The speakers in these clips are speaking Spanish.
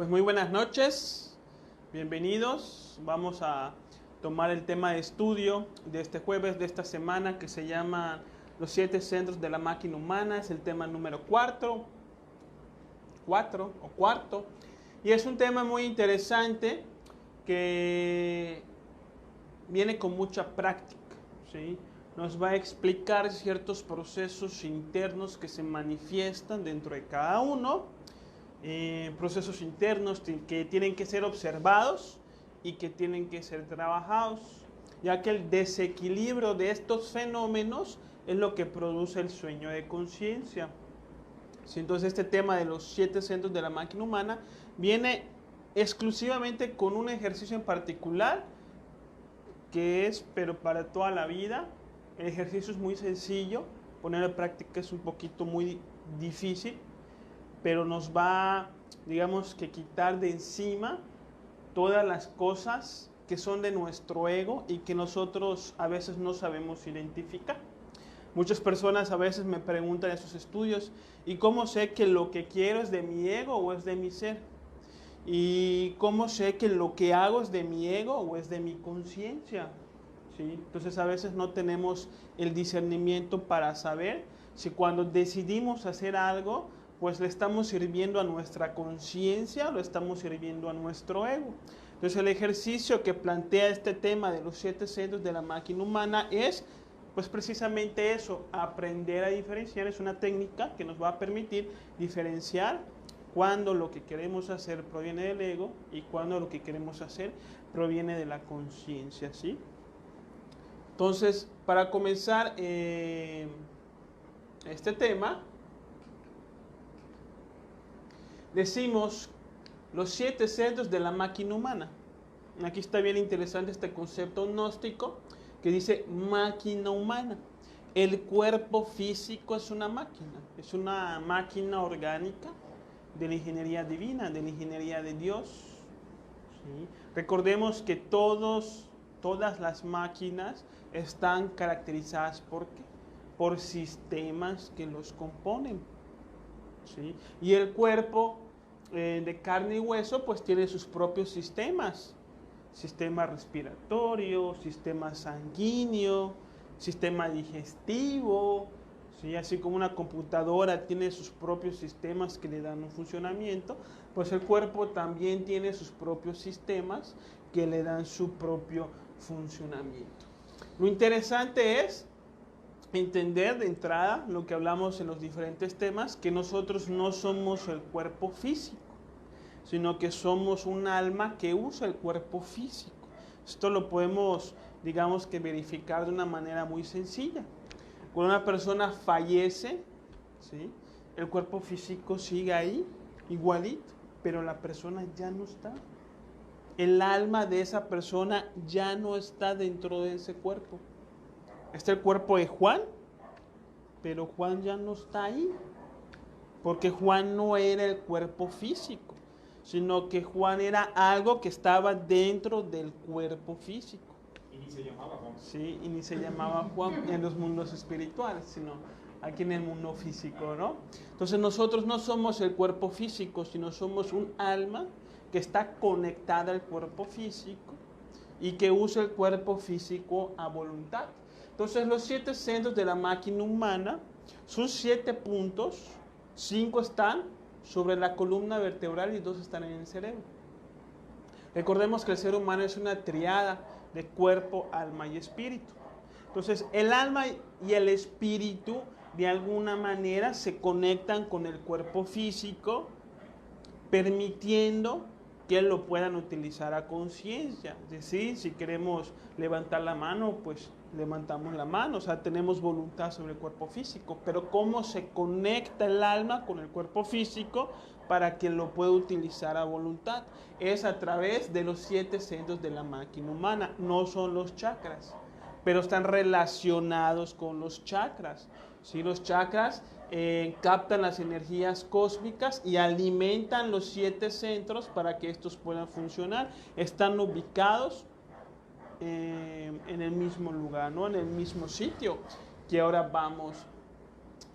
Pues muy buenas noches, bienvenidos. Vamos a tomar el tema de estudio de este jueves, de esta semana, que se llama Los 7 centros de la máquina humana. Es el tema número 4, cuarto. Y es un tema muy interesante que viene con mucha práctica, ¿sí? Nos va a explicar ciertos procesos internos que se manifiestan dentro de cada uno, procesos internos que tienen que ser observados y que tienen que ser trabajados, ya que el desequilibrio de estos fenómenos es lo que produce el sueño de conciencia. ¿Sí? Entonces este tema de los 7 centros de la máquina humana viene exclusivamente con un ejercicio en particular, que es, pero para toda la vida. El ejercicio es muy sencillo, ponerlo en práctica es un poquito muy difícil, pero nos va, digamos, que quitar de encima todas las cosas que son de nuestro ego y que nosotros a veces no sabemos identificar. Muchas personas a veces me preguntan en sus estudios, ¿y cómo sé que lo que quiero es de mi ego o es de mi ser? ¿Y cómo sé que lo que hago es de mi ego o es de mi conciencia? ¿Sí? Entonces a veces no tenemos el discernimiento para saber si cuando decidimos hacer algo, pues le estamos sirviendo a nuestra conciencia o le estamos sirviendo a nuestro ego. Entonces el ejercicio que plantea este tema de los 7 centros de la máquina humana es pues precisamente eso, aprender a diferenciar. Es una técnica que nos va a permitir diferenciar cuando lo que queremos hacer proviene del ego y cuando lo que queremos hacer proviene de la conciencia, ¿sí? Entonces, para comenzar este tema, decimos los 7 centros de la máquina humana. Aquí está bien interesante este concepto gnóstico que dice máquina humana. El cuerpo físico es una máquina orgánica de la ingeniería divina, de la ingeniería de Dios. ¿Sí? Recordemos que todas las máquinas están caracterizadas por sistemas que los componen. ¿Sí? Y el cuerpo de carne y hueso pues tiene sus propios sistemas. Sistema respiratorio, sistema sanguíneo, sistema digestivo, ¿sí? Así como una computadora tiene sus propios sistemas que le dan un funcionamiento, pues el cuerpo también tiene sus propios sistemas que le dan su propio funcionamiento. Lo interesante es entender de entrada lo que hablamos en los diferentes temas, que nosotros no somos el cuerpo físico, sino que somos un alma que usa el cuerpo físico. Esto lo podemos, digamos, que verificar de una manera muy sencilla. Cuando una persona fallece, ¿sí? El cuerpo físico sigue ahí, igualito, pero la persona ya no está. El alma de esa persona ya no está dentro de ese cuerpo. Está el cuerpo de Juan, pero Juan ya no está ahí, porque Juan no era el cuerpo físico, sino que Juan era algo que estaba dentro del cuerpo físico. Y ni se llamaba Juan. Sí, y ni se llamaba Juan en los mundos espirituales, sino aquí en el mundo físico, ¿no? Entonces nosotros no somos el cuerpo físico, sino somos un alma que está conectada al cuerpo físico y que usa el cuerpo físico a voluntad. Entonces los 7 centros de la máquina humana son 7 puntos, 5 están sobre la columna vertebral y 2 están en el cerebro. Recordemos que el ser humano es una triada de cuerpo, alma y espíritu. Entonces el alma y el espíritu de alguna manera se conectan con el cuerpo físico, permitiendo que lo puedan utilizar a conciencia. Es decir, si queremos levantar la mano, pues levantamos la mano, o sea, tenemos voluntad sobre el cuerpo físico, pero ¿cómo se conecta el alma con el cuerpo físico para que lo pueda utilizar a voluntad? Es a través de los 7 centros de la máquina humana, no son los chakras, pero están relacionados con los chakras. ¿Sí? Los chakras captan las energías cósmicas y alimentan los 7 centros para que estos puedan funcionar. Están ubicados en el mismo lugar, ¿no? En el mismo sitio que ahora vamos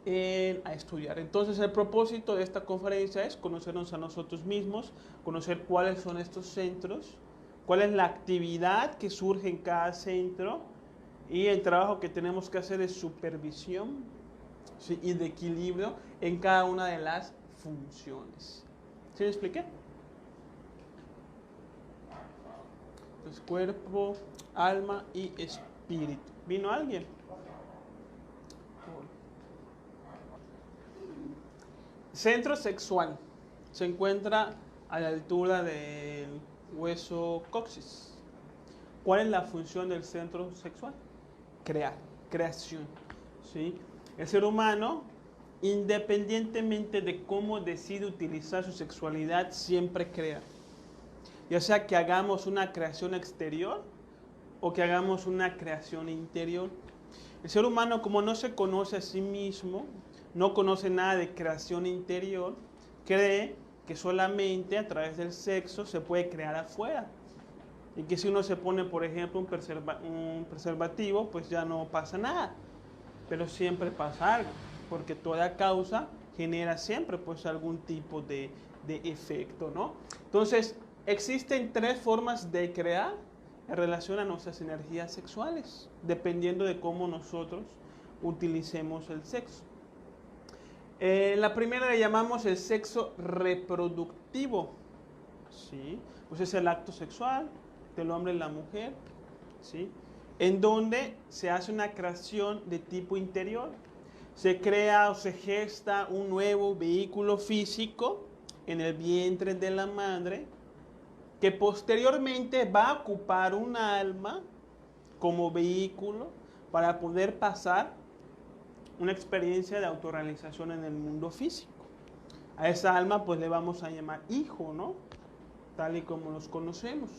a estudiar. Entonces el propósito de esta conferencia es conocernos a nosotros mismos, conocer cuáles son estos centros, cuál es la actividad que surge en cada centro y el trabajo que tenemos que hacer es supervisión, ¿sí?, y de equilibrio en cada una de las funciones. ¿Sí me expliqué? Entonces, cuerpo, alma y espíritu. ¿Vino alguien? Centro sexual. Se encuentra a la altura del hueso coxis. ¿Cuál es la función del centro sexual? Crear, creación, ¿sí? El ser humano, independientemente de cómo decide utilizar su sexualidad, siempre crea. Ya sea que hagamos una creación exterior o que hagamos una creación interior. El ser humano, como no se conoce a sí mismo, no conoce nada de creación interior, cree que solamente a través del sexo se puede crear afuera. Y que si uno se pone, por ejemplo, un preservativo, pues ya no pasa nada. Pero siempre pasa algo, porque toda causa genera siempre pues algún tipo de efecto, ¿no? Entonces, existen tres formas de crear en relación a nuestras energías sexuales, dependiendo de cómo nosotros utilicemos el sexo. La primera le llamamos el sexo reproductivo, ¿sí? Pues es el acto sexual del hombre y la mujer, ¿sí?, en donde se hace una creación de tipo interior. Se crea o se gesta un nuevo vehículo físico en el vientre de la madre, que posteriormente va a ocupar un alma como vehículo para poder pasar una experiencia de autorrealización en el mundo físico. A esa alma pues le vamos a llamar hijo, ¿no? Tal y como los conocemos.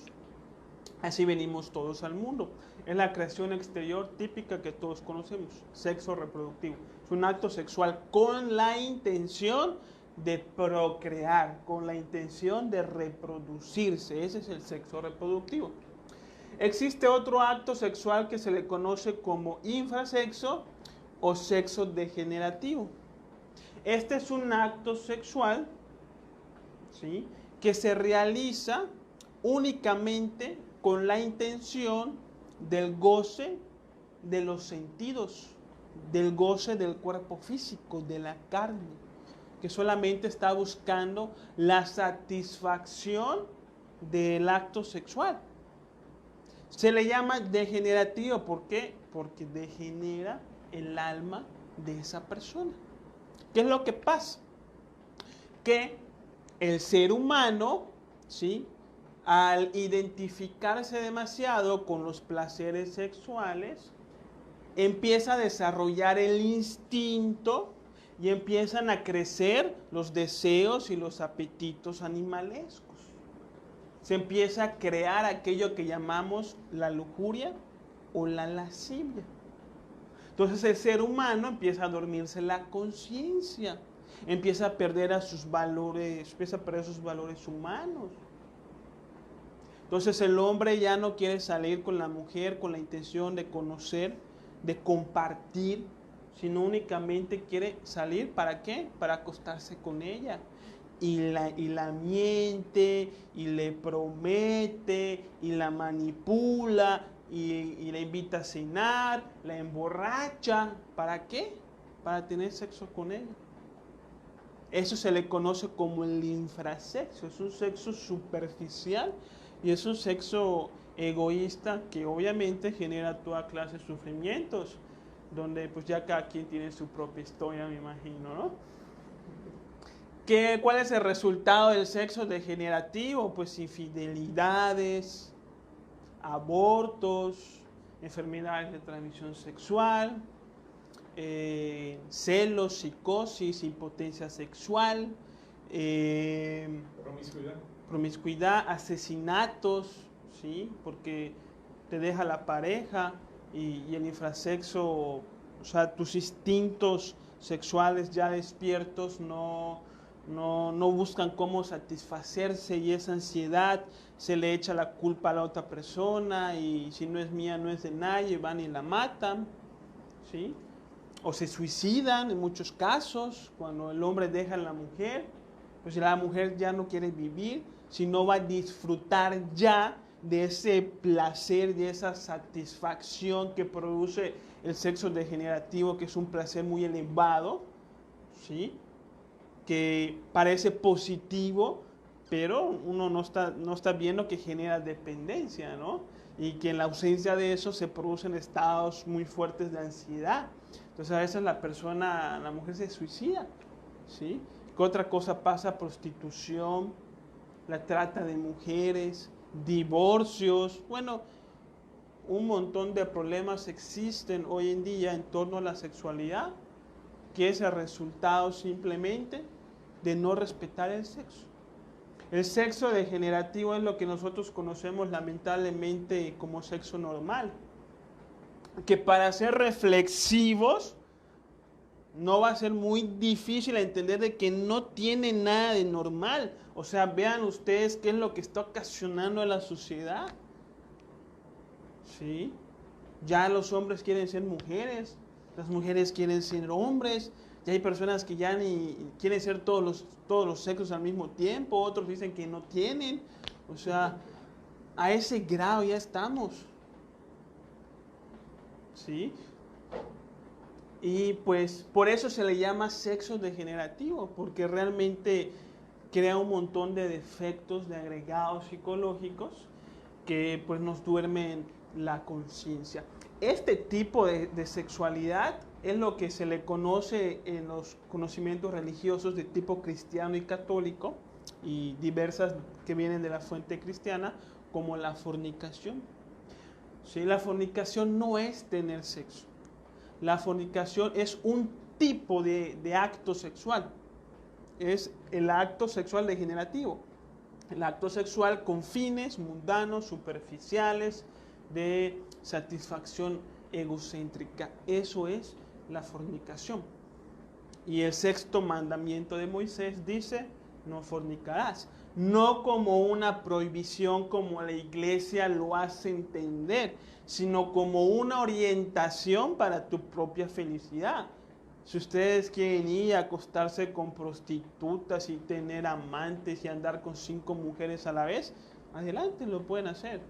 Así venimos todos al mundo. Es la creación exterior típica que todos conocemos, sexo reproductivo. Es un acto sexual con la intención de procrear, con la intención de reproducirse. Ese es el sexo reproductivo. Existe otro acto sexual que se le conoce como infrasexo o sexo degenerativo. Este es un acto sexual, ¿sí?, que se realiza únicamente con la intención del goce de los sentidos, del goce del cuerpo físico, de la carne, que solamente está buscando la satisfacción del acto sexual. Se le llama degenerativo, ¿por qué? Porque degenera el alma de esa persona. ¿Qué es lo que pasa? Que el ser humano, ¿sí?, al identificarse demasiado con los placeres sexuales, empieza a desarrollar el instinto y empiezan a crecer los deseos y los apetitos animalescos. Se empieza a crear aquello que llamamos la lujuria o la lascivia. Entonces el ser humano empieza a dormirse la conciencia, empieza a perder sus valores humanos. Entonces el hombre ya no quiere salir con la mujer con la intención de conocer, de compartir, sino únicamente quiere salir, ¿para qué? Para acostarse con ella. Y la miente, y le promete, y la manipula, y la invita a cenar, la emborracha. ¿Para qué? Para tener sexo con ella. Eso se le conoce como el infrasexo. Es un sexo superficial y es un sexo egoísta que obviamente genera toda clase de sufrimientos, donde pues ya cada quien tiene su propia historia, me imagino, ¿no? ¿Cuál es el resultado del sexo degenerativo? Pues infidelidades, abortos, enfermedades de transmisión sexual, celos, psicosis, impotencia sexual, promiscuidad, asesinatos, ¿sí?, porque te deja la pareja y el infrasexo, o sea, tus instintos sexuales ya despiertos no buscan cómo satisfacerse, y esa ansiedad se le echa la culpa a la otra persona, y si no es mía no es de nadie, van y la matan, ¿sí? o se suicidan en muchos casos, cuando el hombre deja a la mujer, pues la mujer ya no quiere vivir, sino va a disfrutar ya de ese placer, de esa satisfacción que produce el sexo degenerativo, que es un placer muy elevado, ¿sí? Que parece positivo, pero uno no está viendo que genera dependencia, ¿no? Y que en la ausencia de eso se producen estados muy fuertes de ansiedad. Entonces a veces la mujer se suicida, ¿sí? ¿Qué otra cosa pasa? Prostitución, la trata de mujeres, divorcios, bueno, un montón de problemas existen hoy en día en torno a la sexualidad, que es el resultado simplemente de no respetar el sexo. El sexo degenerativo es lo que nosotros conocemos lamentablemente como sexo normal, que para ser reflexivos no va a ser muy difícil entender de que no tiene nada de normal. O sea, vean ustedes qué es lo que está ocasionando a la sociedad. ¿Sí? Ya los hombres quieren ser mujeres, las mujeres quieren ser hombres, ya hay personas que ya ni quieren ser todos los sexos al mismo tiempo, otros dicen que no tienen. O sea, a ese grado ya estamos. ¿Sí? Y pues por eso se le llama sexo degenerativo, porque realmente crea un montón de defectos, de agregados psicológicos que pues nos duermen la conciencia. Este tipo de sexualidad es lo que se le conoce en los conocimientos religiosos de tipo cristiano y católico y diversas que vienen de la fuente cristiana como la fornicación. ¿Sí? La fornicación no es tener sexo. La fornicación es un tipo de acto sexual. Es el acto sexual degenerativo. El acto sexual con fines mundanos, superficiales, de satisfacción egocéntrica. Eso es la fornicación. Y el sexto mandamiento de Moisés dice, no fornicarás. No como una prohibición como la iglesia lo hace entender, sino como una orientación para tu propia felicidad. Si ustedes quieren ir a acostarse con prostitutas y tener amantes y andar con 5 mujeres a la vez, adelante, lo pueden hacer.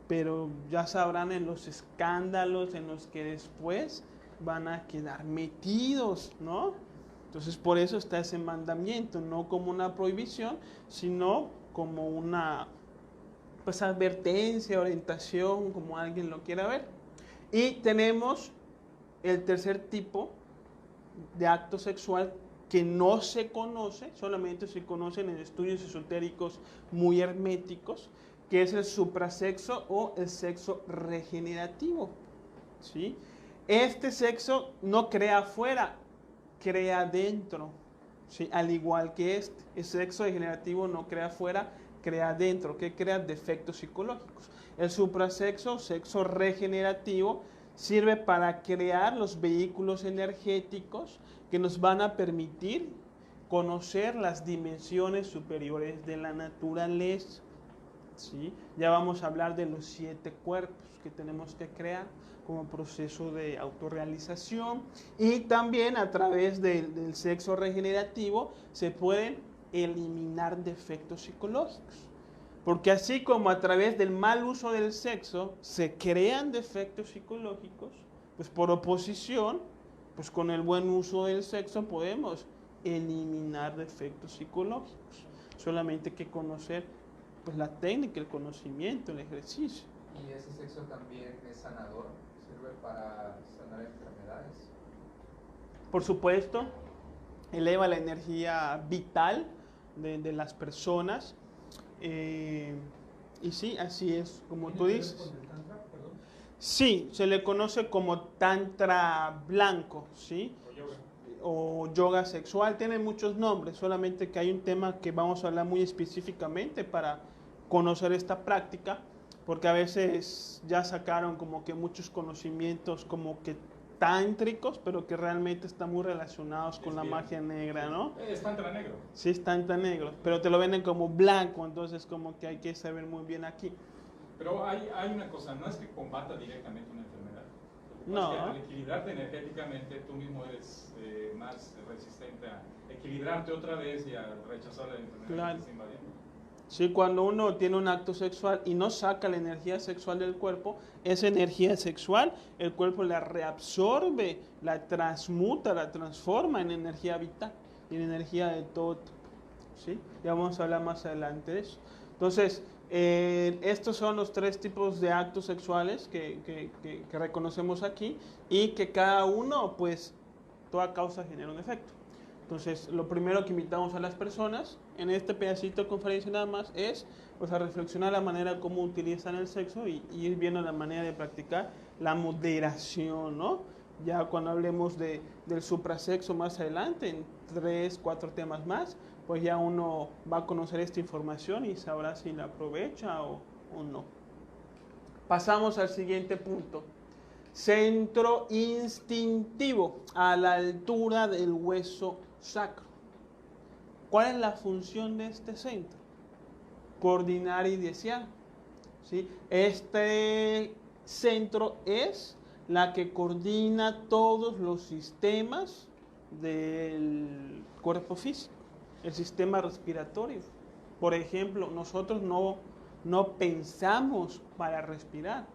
Pero ya sabrán en los escándalos en los que después van a quedar metidos, ¿no? Entonces por eso está ese mandamiento, no como una prohibición, sino como una pues advertencia, orientación, como alguien lo quiera ver. Y tenemos el tercer tipo de acto sexual que no se conoce, solamente se conocen en estudios esotéricos muy herméticos, que es el suprasexo o el sexo regenerativo. ¿Sí? Este sexo no crea afuera, crea dentro. ¿Sí? Al igual que el sexo degenerativo no crea afuera, crea dentro, que crea defectos psicológicos. El suprasexo, sexo regenerativo, sirve para crear los vehículos energéticos que nos van a permitir conocer las dimensiones superiores de la naturaleza. ¿Sí? Ya vamos a hablar de los 7 cuerpos que tenemos que crear como proceso de autorrealización, y también a través del sexo regenerativo se pueden eliminar defectos psicológicos. Porque así como a través del mal uso del sexo se crean defectos psicológicos, pues por oposición, pues con el buen uso del sexo podemos eliminar defectos psicológicos. Solamente hay que conocer pues la técnica, el conocimiento, el ejercicio. ¿Y ese sexo también es sanador? ¿Sirve para sanar enfermedades? Por supuesto, eleva la energía vital de las personas. Y sí, así es, como tú dices. ¿Con el tantra, perdón? Sí, se le conoce como tantra blanco, ¿sí? O yoga. O yoga sexual, tiene muchos nombres, solamente que hay un tema que vamos a hablar muy específicamente para conocer esta práctica, porque a veces ya sacaron como que muchos conocimientos como que tántricos, pero que realmente están muy relacionados con la magia negra, ¿no? Es tantra negro. Sí, es tantra negro, pero te lo venden como blanco, entonces como que hay que saber muy bien aquí. Pero hay una cosa, no es que combata directamente una enfermedad. No. Que al equilibrarte energéticamente, tú mismo eres más resistente a equilibrarte otra vez y a rechazar la enfermedad que te está invadiendo. Sí, cuando uno tiene un acto sexual y no saca la energía sexual del cuerpo, esa energía sexual, el cuerpo la reabsorbe, la transmuta, la transforma en energía vital, en energía de todo tipo. ¿Sí? Ya vamos a hablar más adelante de eso. Entonces, estos son los 3 tipos de actos sexuales que reconocemos aquí y que cada uno, pues, toda causa genera un efecto. Entonces, lo primero que invitamos a las personas en este pedacito de conferencia nada más es pues, a reflexionar la manera como utilizan el sexo y ir viendo la manera de practicar la moderación, ¿no? Ya cuando hablemos del suprasexo más adelante, en 3, 4 temas más, pues ya uno va a conocer esta información y sabrá si la aprovecha o no. Pasamos al siguiente punto. Centro instintivo, a la altura del hueso sacro. ¿Cuál es la función de este centro? Coordinar y desear. ¿Sí? Este centro es la que coordina todos los sistemas del cuerpo físico, el sistema respiratorio. Por ejemplo, nosotros no pensamos para respirar,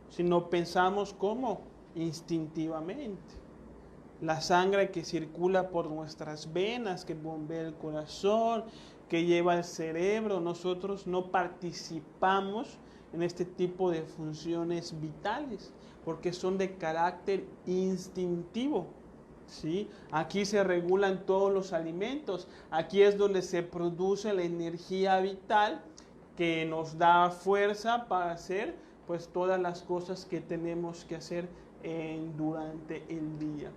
sino pensamos como instintivamente. La sangre que circula por nuestras venas, que bombea el corazón, que lleva al cerebro, nosotros no participamos en este tipo de funciones vitales, porque son de carácter instintivo. ¿Sí? Aquí se regulan todos los alimentos, aquí es donde se produce la energía vital que nos da fuerza para hacer pues todas las cosas que tenemos que hacer durante el día.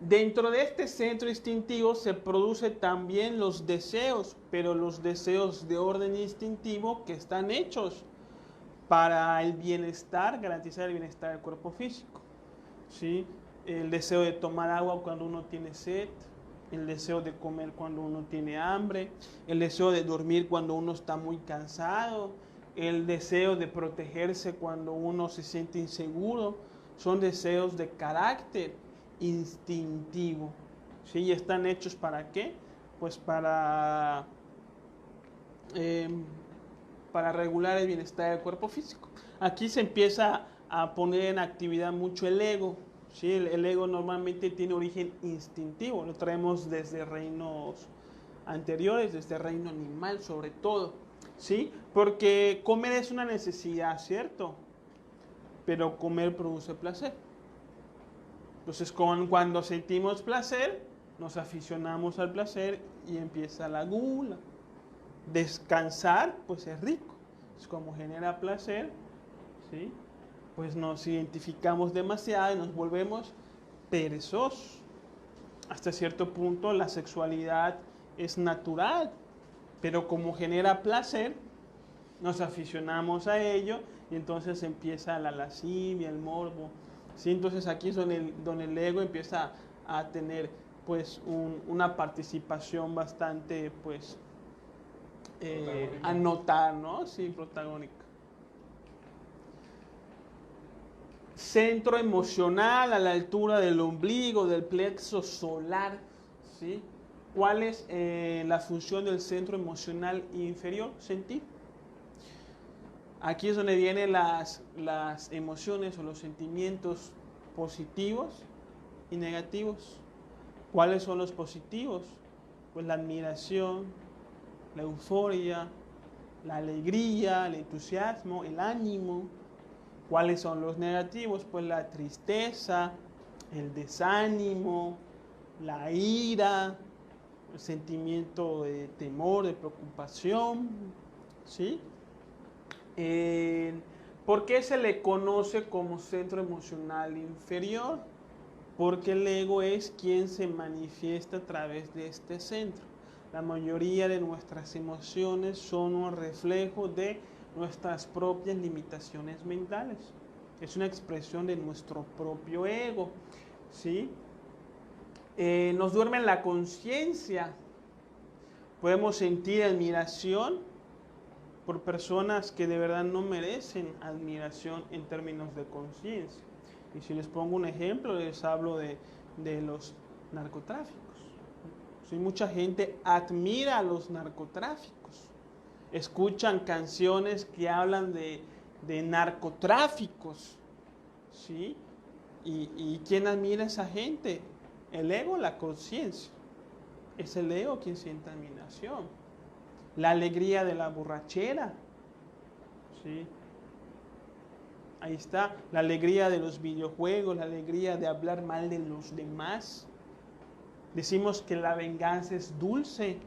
Dentro de este centro instintivo se producen también los deseos, pero los deseos de orden instintivo que están hechos para el bienestar, garantizar el bienestar del cuerpo físico. ¿Sí? El deseo de tomar agua cuando uno tiene sed, el deseo de comer cuando uno tiene hambre, el deseo de dormir cuando uno está muy cansado, el deseo de protegerse cuando uno se siente inseguro, son deseos de carácter instintivo. ¿Sí? ¿Y están hechos para qué? Pues para regular el bienestar del cuerpo físico. Aquí se empieza a poner en actividad mucho el ego. ¿Sí? El ego normalmente tiene origen instintivo, lo traemos desde reinos anteriores, desde el reino animal sobre todo. ¿Sí? Porque comer es una necesidad, ¿cierto? Pero comer produce placer. Entonces cuando sentimos placer, nos aficionamos al placer y empieza la gula. Descansar, pues es rico. Es como genera placer, ¿sí? Pues nos identificamos demasiado y nos volvemos perezosos. Hasta cierto punto la sexualidad es natural, pero como genera placer, nos aficionamos a ello y entonces empieza la lascivia, el morbo. ¿Sí? Entonces aquí es donde el ego empieza a tener pues una participación bastante pues a notar, ¿no? Sí, protagónica. Centro emocional a la altura del ombligo, del plexo solar, ¿sí? ¿Cuál es la función del centro emocional inferior? Sentir. Aquí es donde vienen las emociones o los sentimientos positivos y negativos. ¿Cuáles son los positivos? Pues la admiración, la euforia, la alegría, el entusiasmo, el ánimo. ¿Cuáles son los negativos? Pues la tristeza, el desánimo, la ira, el sentimiento de temor, de preocupación, ¿sí? ¿Por qué se le conoce como centro emocional inferior? Porque el ego es quien se manifiesta a través de este centro. La mayoría de nuestras emociones son un reflejo de nuestras propias limitaciones mentales. Es una expresión de nuestro propio ego, ¿sí? Nos duerme la conciencia. Podemos sentir admiración por personas que de verdad no merecen admiración en términos de conciencia. Y si les pongo un ejemplo, les hablo de los narcotráficos. Sí, mucha gente admira a los narcotráficos. Escuchan canciones que hablan de narcotráficos. ¿Sí? ¿Y quién admira a esa gente? El ego, la conciencia. Es el ego quien siente admiración. La alegría de la borrachera. ¿Sí? Ahí está. La alegría de los videojuegos, la alegría de hablar mal de los demás. Decimos que la venganza es dulce.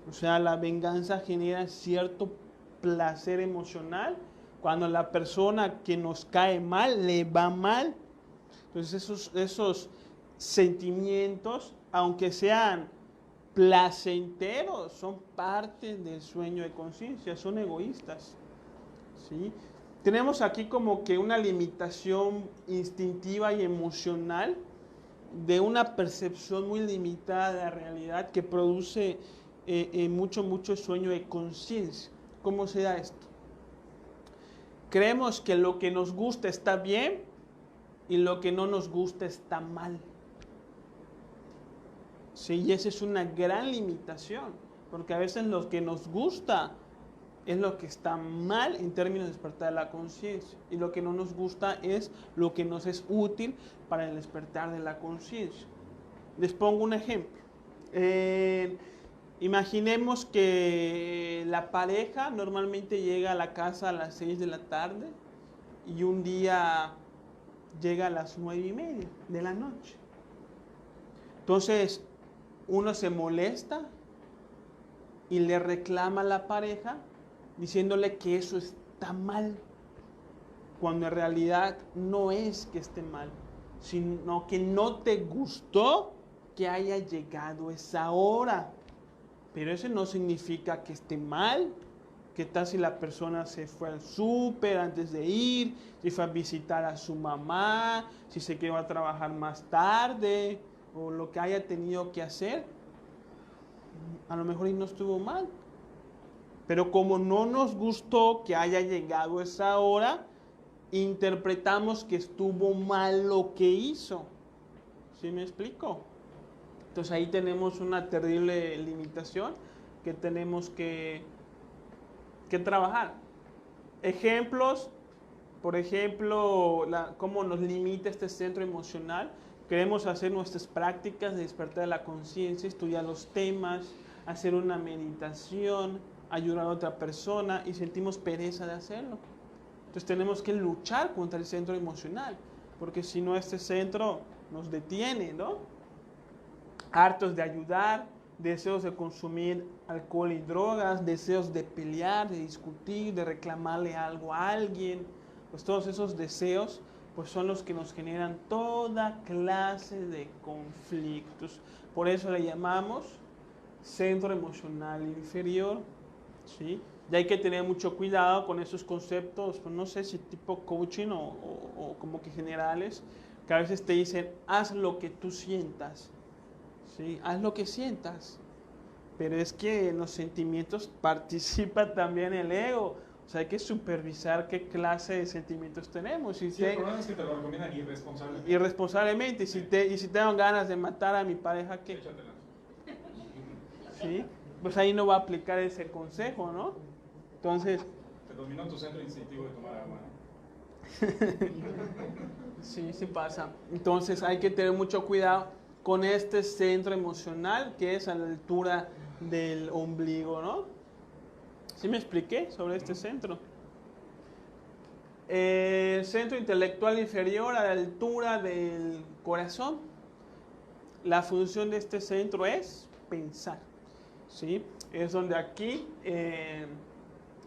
O sea, la venganza genera cierto placer emocional. Cuando la persona que nos cae mal le va mal. Entonces esos sentimientos, aunque sean placenteros, son parte del sueño de conciencia, son egoístas. ¿Sí? Tenemos aquí como que una limitación instintiva y emocional de una percepción muy limitada de la realidad que produce mucho sueño de conciencia. ¿Cómo se da esto? Creemos que lo que nos gusta está bien y lo que no nos gusta está mal. Sí, y esa es una gran limitación, porque a veces lo que nos gusta es lo que está mal en términos de despertar de la conciencia, y lo que no nos gusta es lo que nos es útil para el despertar de la conciencia. Les pongo un ejemplo. Imaginemos que la pareja normalmente llega a la casa a las 6 de la tarde y un día llega a las 9:30 de la noche. Entonces, uno se molesta y le reclama a la pareja diciéndole que eso está mal, cuando en realidad no es que esté mal, sino que no te gustó que haya llegado esa hora. Pero eso no significa que esté mal. ¿Qué tal si la persona se fue al súper antes de ir, si fue a visitar a su mamá, si se quedó a trabajar más tarde, o lo que haya tenido que hacer? A lo mejor y no estuvo mal. Pero como no nos gustó que haya llegado esa hora, interpretamos que estuvo mal lo que hizo. ¿Sí me explico? Entonces ahí tenemos una terrible limitación que tenemos que trabajar. Ejemplos, por ejemplo, cómo nos limita este centro emocional. Queremos hacer nuestras prácticas de despertar de la conciencia, estudiar los temas, hacer una meditación, ayudar a otra persona y sentimos pereza de hacerlo. Entonces tenemos que luchar contra el centro emocional, porque si no este centro nos detiene, ¿no? Hartos de ayudar, deseos de consumir alcohol y drogas, deseos de pelear, de discutir, de reclamarle algo a alguien, pues todos esos deseos pues son los que nos generan toda clase de conflictos. Por eso le llamamos centro emocional inferior, ¿sí? Y hay que tener mucho cuidado con esos conceptos, pues no sé si tipo coaching o como que generales, que a veces te dicen, haz lo que tú sientas. ¿Sí? Haz lo que sientas, pero es que en los sentimientos participa también el ego. O sea, hay que supervisar qué clase de sentimientos tenemos. El problema es que te lo recomiendan irresponsablemente. Irresponsablemente. Y si tengo ganas de matar a mi pareja, ¿qué? Échatela. ¿Sí? Pues ahí no va a aplicar ese consejo, ¿no? Entonces... Te dominó tu centro instintivo de tomar agua, ¿no? Sí pasa. Entonces hay que tener mucho cuidado con este centro emocional que es a la altura del ombligo, ¿no? ¿Sí me expliqué sobre este centro? El centro intelectual inferior a la altura del corazón. La función de este centro es pensar, ¿sí? Es donde aquí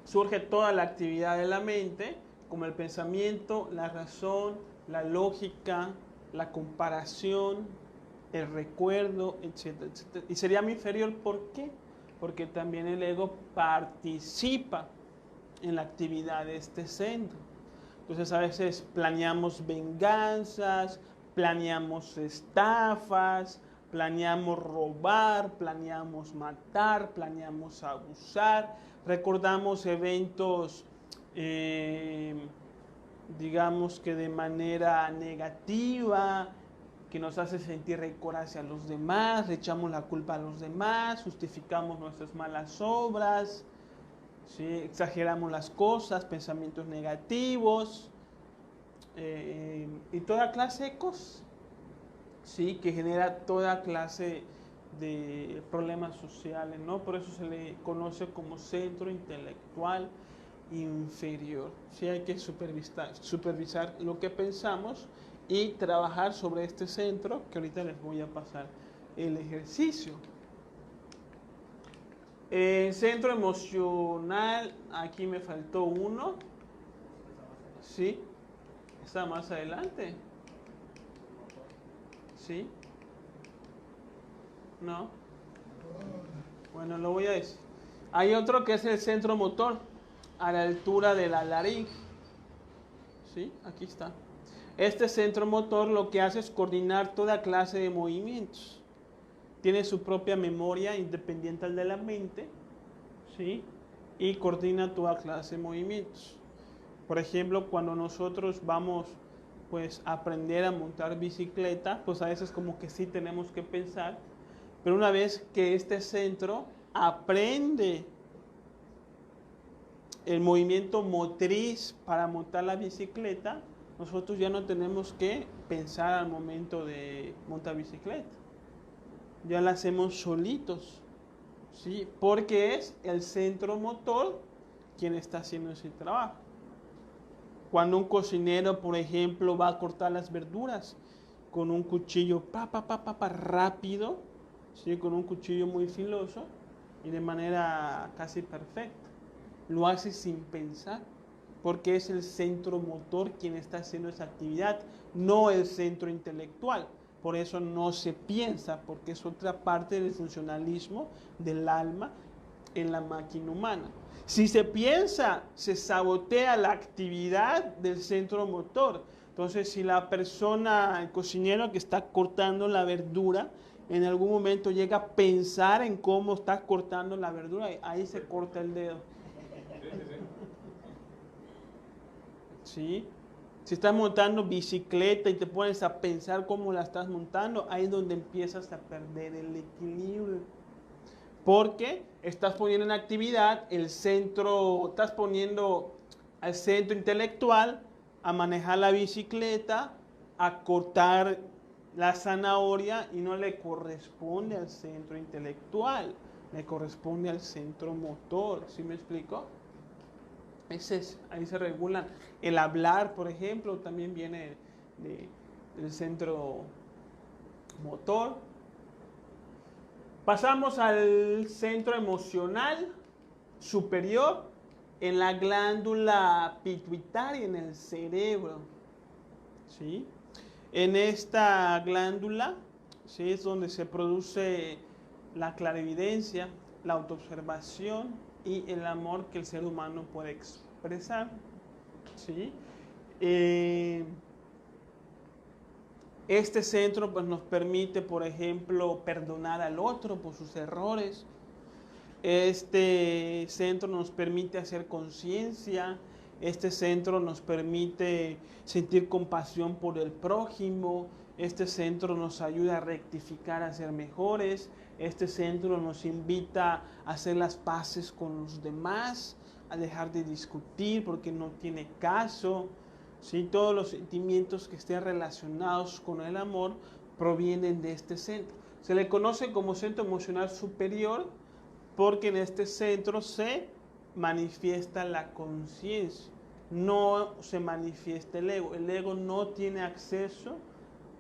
surge toda la actividad de la mente, como el pensamiento, la razón, la lógica, la comparación, el recuerdo, etcétera, etcétera. Y sería mi inferior, ¿por qué? Porque también el ego participa en la actividad de este centro. Entonces a veces planeamos venganzas, planeamos estafas, planeamos robar, planeamos matar, planeamos abusar, recordamos eventos digamos que de manera negativa, que nos hace sentir rencor hacia los demás, le echamos la culpa a los demás, justificamos nuestras malas obras, ¿sí? Exageramos las cosas, pensamientos negativos y toda clase de cosas, ¿sí? Que genera toda clase de problemas sociales, ¿no? Por eso se le conoce como centro intelectual inferior. Sí, hay que supervisar lo que pensamos y trabajar sobre este centro, que ahorita les voy a pasar el ejercicio. Centro emocional, aquí me faltó uno. Sí, está más adelante. Sí. No. Bueno, lo voy a decir. Hay otro que es el centro motor, a la altura de la laringe. ¿Sí? Aquí está. Este centro motor lo que hace es coordinar toda clase de movimientos. Tiene su propia memoria independiente al de la mente, ¿sí? Y coordina toda clase de movimientos. Por ejemplo, cuando nosotros vamos pues a aprender a montar bicicleta, pues a veces como que sí tenemos que pensar, pero una vez que este centro aprende el movimiento motriz para montar la bicicleta, nosotros ya no tenemos que pensar al momento de montar bicicleta. Ya la hacemos solitos, ¿sí? Porque es el centro motor quien está haciendo ese trabajo. Cuando un cocinero, por ejemplo, va a cortar las verduras con un cuchillo rápido, ¿sí? Con un cuchillo muy filoso y de manera casi perfecta. Lo hace sin pensar, porque es el centro motor quien está haciendo esa actividad, no el centro intelectual. Por eso no se piensa, porque es otra parte del funcionalismo del alma en la máquina humana. Si se piensa, se sabotea la actividad del centro motor. Entonces, si la persona, el cocinero que está cortando la verdura, en algún momento llega a pensar en cómo está cortando la verdura, ahí se corta el dedo. ¿Sí? Si estás montando bicicleta y te pones a pensar cómo la estás montando, ahí es donde empiezas a perder el equilibrio. Porque estás poniendo en actividad el centro, estás poniendo al centro intelectual a manejar la bicicleta, a cortar la zanahoria, y no le corresponde al centro intelectual, le corresponde al centro motor. ¿Sí me explico? Ahí se regulan. El hablar, por ejemplo, también viene del centro motor. Pasamos al centro emocional superior, en la glándula pituitaria, en el cerebro. ¿Sí? En esta glándula, ¿sí?, es donde se produce la clarividencia, la autoobservación y el amor que el ser humano puede expresar. ¿Sí? Este centro pues, nos permite, por ejemplo, perdonar al otro por sus errores. Este centro nos permite hacer conciencia. Este centro nos permite sentir compasión por el prójimo. Este centro nos ayuda a rectificar, a ser mejores. Este centro nos invita a hacer las paces con los demás, a dejar de discutir porque no tiene caso. ¿Sí? Todos los sentimientos que estén relacionados con el amor provienen de este centro. Se le conoce como centro emocional superior porque en este centro se manifiesta la conciencia, no se manifiesta el ego. El ego no tiene acceso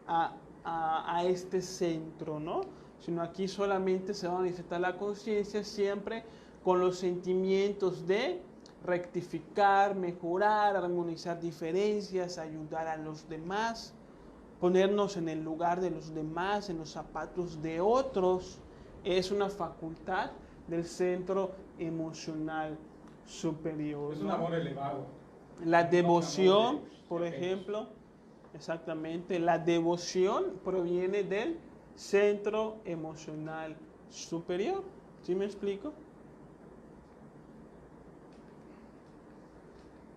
a este centro, ¿no? Sino aquí solamente se va a manifestar la conciencia siempre con los sentimientos de rectificar, mejorar, armonizar diferencias, ayudar a los demás, ponernos en el lugar de los demás, en los zapatos de otros. Es una facultad del centro emocional superior. Es un amor elevado. La devoción, por ejemplo, exactamente, la devoción proviene del centro emocional superior. ¿Sí me explico?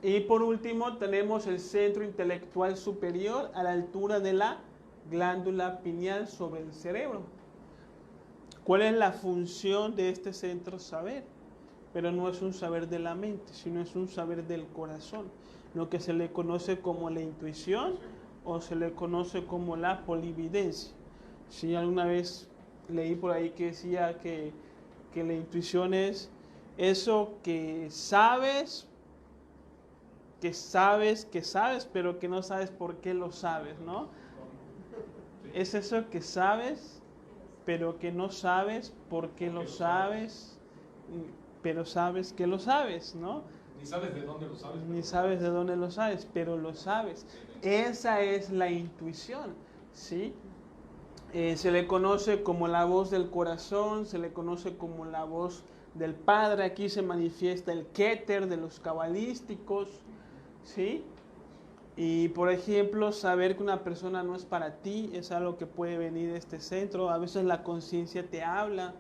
Y por último tenemos el centro intelectual superior a la altura de la glándula pineal sobre el cerebro. ¿Cuál es la función de este centro saber? Pero no es un saber de la mente, sino es un saber del corazón, lo que se le conoce como la intuición o se le conoce como la polividencia. Si alguna vez leí por ahí que decía que la intuición es eso que sabes, pero que no sabes por qué lo sabes, ¿no? Es eso que sabes, pero que no sabes por qué lo sabes, pero sabes que lo sabes, ¿no? Ni sabes de dónde lo sabes. Ni sabes de dónde lo sabes, pero lo sabes. Esa es la intuición, ¿sí? Se le conoce como la voz del corazón, se le conoce como la voz del Padre. Aquí se manifiesta el Keter de los cabalísticos, ¿sí? Y por ejemplo, saber que una persona no es para ti es algo que puede venir de este centro. A veces la conciencia te habla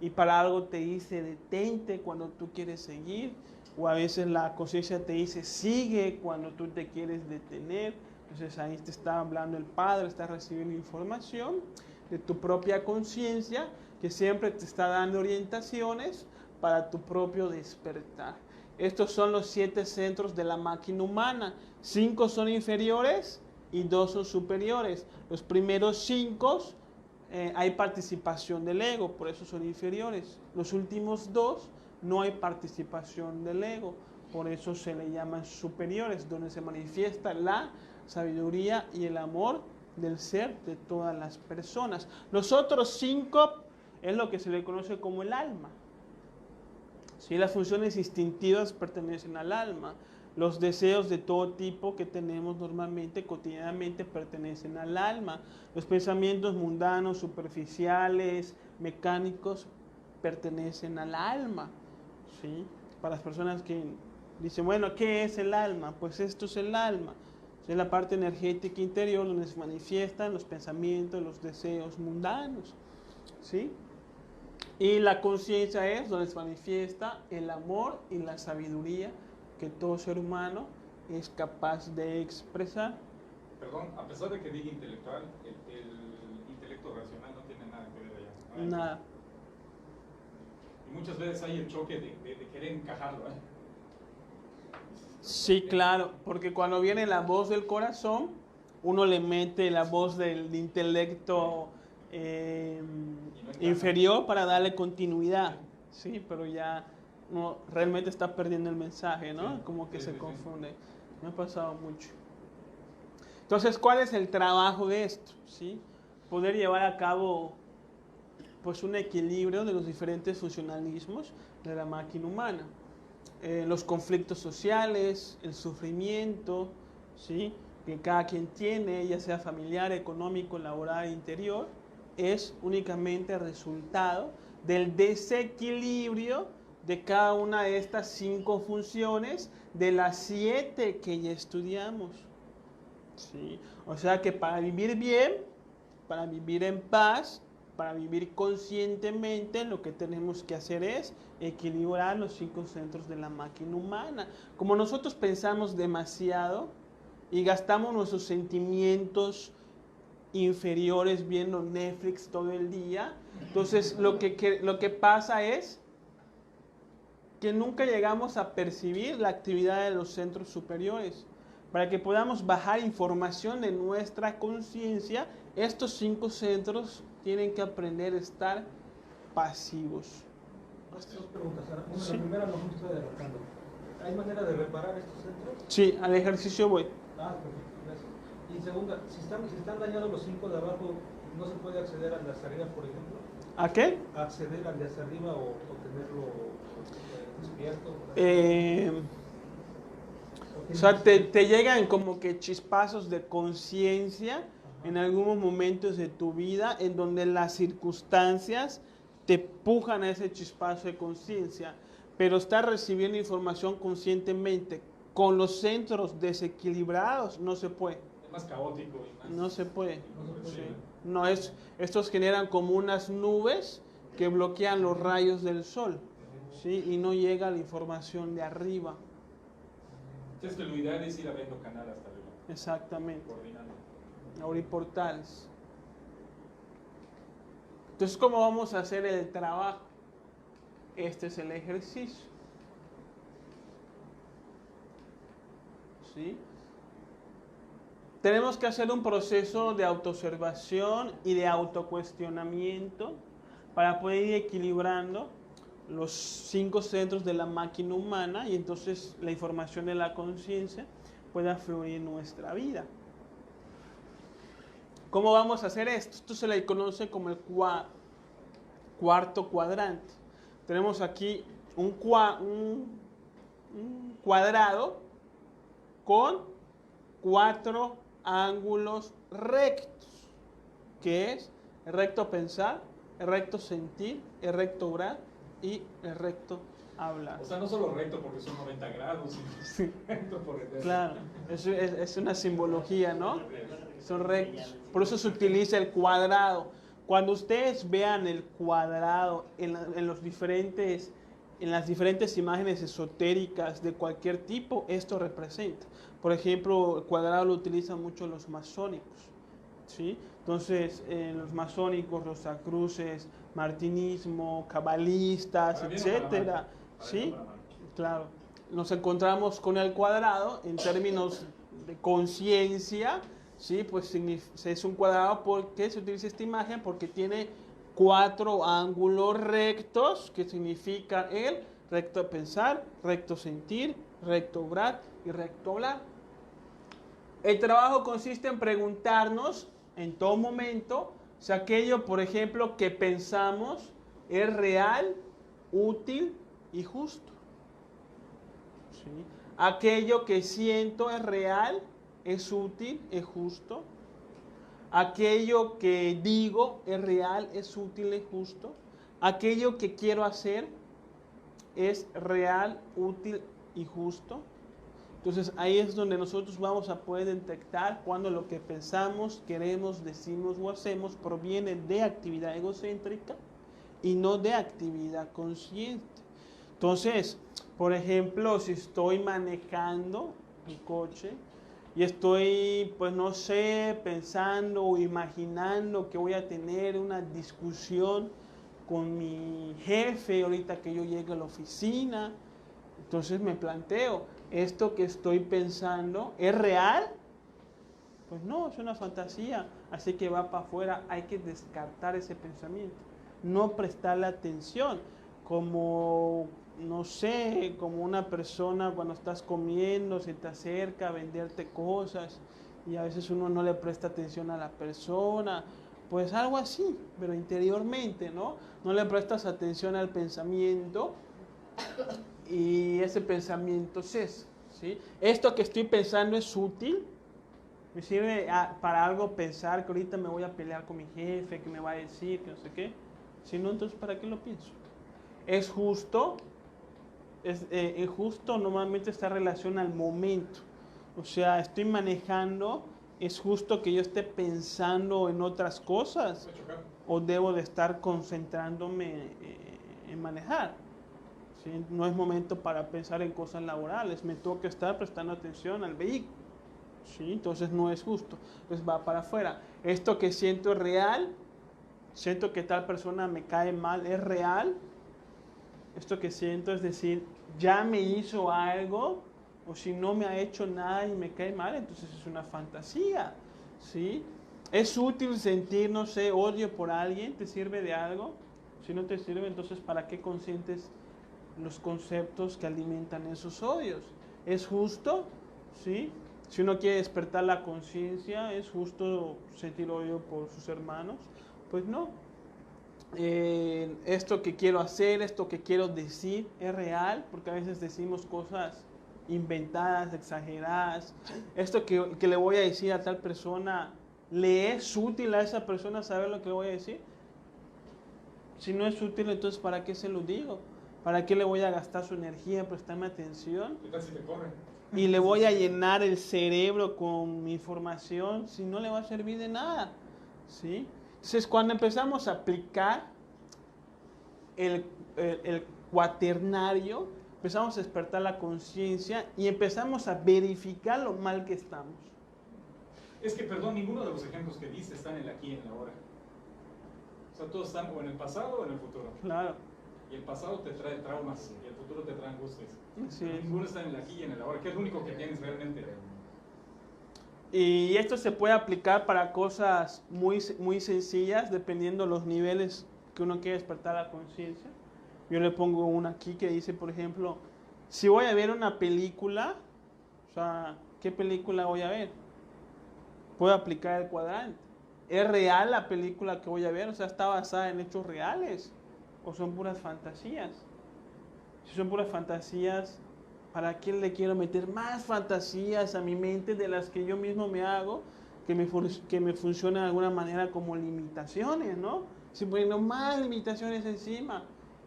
y para algo te dice detente cuando tú quieres seguir, o a veces la conciencia te dice sigue cuando tú te quieres detener. Entonces ahí te está hablando el Padre, está recibiendo información de tu propia conciencia que siempre te está dando orientaciones para tu propio despertar. Estos son los 7 centros de la máquina humana. 5 son inferiores y 2 son superiores. Los primeros 5 hay participación del ego, por eso son inferiores. Los últimos 2 no hay participación del ego, por eso se le llaman superiores, donde se manifiesta la sabiduría y el amor del ser de todas las personas. Los otros 5 es lo que se le conoce como el alma. ¿Sí? Las funciones instintivas pertenecen al alma. Los deseos de todo tipo que tenemos normalmente, cotidianamente, pertenecen al alma. Los pensamientos mundanos, superficiales, mecánicos, pertenecen al alma. ¿Sí? Para las personas que dicen, bueno, ¿qué es el alma? Pues esto es el alma. Es la parte energética interior donde se manifiestan los pensamientos, los deseos mundanos. ¿Sí? Y la conciencia es donde se manifiesta el amor y la sabiduría que todo ser humano es capaz de expresar. Perdón, a pesar de que diga intelectual, el intelecto racional no tiene nada que ver allá. Nada. Y muchas veces hay el choque de querer encajarlo, ¿eh? Sí, claro, porque cuando viene la voz del corazón, uno le mete la voz del intelecto inferior para darle continuidad, sí, pero ya no, realmente está perdiendo el mensaje, ¿no? Sí, como que sí, se sí, confunde. Me ha pasado mucho. Entonces, ¿cuál es el trabajo de esto? ¿Sí? Poder llevar a cabo pues un equilibrio de los diferentes funcionalismos de la máquina humana. Los conflictos sociales, el sufrimiento, ¿sí? que cada quien tiene, ya sea familiar, económico, laboral, interior, es únicamente resultado del desequilibrio de cada una de estas 5 funciones de las 7 que ya estudiamos. ¿Sí? O sea que para vivir bien, para vivir en paz, para vivir conscientemente, lo que tenemos que hacer es equilibrar los 5 centros de la máquina humana. Como nosotros pensamos demasiado y gastamos nuestros sentimientos inferiores viendo Netflix todo el día, entonces lo que pasa es que nunca llegamos a percibir la actividad de los centros superiores. Para que podamos bajar información de nuestra conciencia, estos 5 centros tienen que aprender a estar pasivos. Dos preguntas. Una, Sí. La primera no me estoy adelantando. ¿Hay manera de reparar estos centros? Sí, al ejercicio voy. Perfecto, gracias. Y segunda, si están dañados los 5 de abajo, ¿no se puede acceder al de hacia arriba, por ejemplo? ¿A qué? ¿Acceder al de hacia arriba o tenerlo despierto? O sea, te llegan como que chispazos de conciencia en algunos momentos de tu vida en donde las circunstancias te empujan a ese chispazo de conciencia, pero estás recibiendo información conscientemente. Con los centros desequilibrados no se puede. Es más caótico y más... No se puede. Sí. No es, estos generan como unas nubes que bloquean los rayos del sol, ¿sí? Y no llega la información de arriba. Es que lo ideal es ir abriendo canal hasta arriba, Exactamente. coordinando. Abrir portales. Entonces, ¿cómo vamos a hacer el trabajo? Este es el ejercicio. ¿Sí? Tenemos que hacer un proceso de autoobservación y de autocuestionamiento para poder ir equilibrando los 5 centros de la máquina humana y entonces la información de la conciencia pueda fluir en nuestra vida. ¿Cómo vamos a hacer esto? Esto se le conoce como el cuarto cuadrante. Tenemos aquí un cuadrado con 4 ángulos rectos, que es el recto pensar, el recto sentir, el recto obrar y el recto hablar. O sea, no solo recto porque son 90 grados, sino recto por el dedo. Claro, es una simbología, ¿no? Son rectos. Por eso se utiliza el cuadrado. Cuando ustedes vean el cuadrado en las diferentes imágenes esotéricas de cualquier tipo, esto representa. Por ejemplo, el cuadrado lo utilizan mucho los masónicos, ¿sí? Entonces, los masónicos, los sacruces, martinismo, cabalistas, etcétera, ¿sí? Claro. Nos encontramos con el cuadrado en términos de conciencia, ¿sí? Pues es un cuadrado porque se utiliza esta imagen porque tiene 4 ángulos rectos, que significa el recto pensar, recto sentir, recto obrar y recto hablar. El trabajo consiste en preguntarnos en todo momento si aquello, por ejemplo, que pensamos es real, útil y justo. ¿Sí? Aquello que siento es real, es útil, es justo. Aquello que digo es real, es útil, es justo. Aquello que quiero hacer es real, útil y justo. Entonces ahí es donde nosotros vamos a poder detectar cuando lo que pensamos, queremos, decimos o hacemos proviene de actividad egocéntrica y no de actividad consciente. Entonces, por ejemplo, si estoy manejando mi coche y estoy, pues no sé, pensando o imaginando que voy a tener una discusión con mi jefe ahorita que yo llegue a la oficina, entonces me planteo, ¿esto que estoy pensando es real? Pues no, es una fantasía, así que va para afuera, hay que descartar ese pensamiento, no prestarle atención, como, no sé, como una persona cuando estás comiendo, se te acerca a venderte cosas y a veces uno no le presta atención a la persona, pues algo así, pero interiormente, ¿no? No le prestas atención al pensamiento y ese pensamiento cesa, ¿sí? Esto que estoy pensando es útil, me sirve para algo pensar que ahorita me voy a pelear con mi jefe, que me va a decir, que no sé qué. Si no, entonces ¿para qué lo pienso? Es justo, es justo normalmente está en relación al momento. O sea, estoy manejando, es justo que yo esté pensando en otras cosas o debo de estar concentrándome en manejar. ¿Sí? No es momento para pensar en cosas laborales, me tengo que estar prestando atención al vehículo. ¿Sí? Entonces no es justo, entonces va para afuera. Esto que siento es real, siento que tal persona me cae mal, es real. Esto que siento es decir, ya me hizo algo, o si no me ha hecho nada y me cae mal, entonces es una fantasía. ¿Sí? ¿Es útil sentir, no sé, odio por alguien? ¿Te sirve de algo? Si no te sirve, entonces ¿para qué consientes los conceptos que alimentan esos odios? ¿Es justo? ¿Sí? Si uno quiere despertar la conciencia, ¿es justo sentir odio por sus hermanos? Pues no. Esto que quiero hacer, esto que quiero decir, ¿es real? Porque a veces decimos cosas inventadas, exageradas. Esto que le voy a decir a tal persona, ¿le es útil a esa persona saber lo que voy a decir? Si no es útil, entonces ¿para qué se lo digo? ¿Para qué le voy a gastar su energía en prestarme atención? ¿Qué tal si te corren? Y le voy a llenar el cerebro con mi información si no le va a servir de nada. ¿Sí? Entonces, cuando empezamos a aplicar el cuaternario, empezamos a despertar la conciencia y empezamos a verificar lo mal que estamos. Es que, perdón, ninguno de los ejemplos que diste están en el aquí y en la ahora. O sea, todos están o en el pasado o en el futuro. Claro. Y el pasado te trae traumas y el futuro te trae angustias. Así es. Ninguno está en el aquí y en el ahora, que es lo único que tienes realmente. Y esto se puede aplicar para cosas muy, muy sencillas, dependiendo los niveles que uno quiere despertar la conciencia. Yo le pongo una aquí que dice, por ejemplo, si voy a ver una película, o sea, ¿qué película voy a ver? Puedo aplicar el cuadrante. ¿Es real la película que voy a ver? O sea, ¿está basada en hechos reales? ¿O son puras fantasías? Si son puras fantasías, ¿para qué le quiero meter más fantasías a mi mente de las que yo mismo me hago, que me funcionan de alguna manera como limitaciones, ¿no? Si poniendo más limitaciones encima,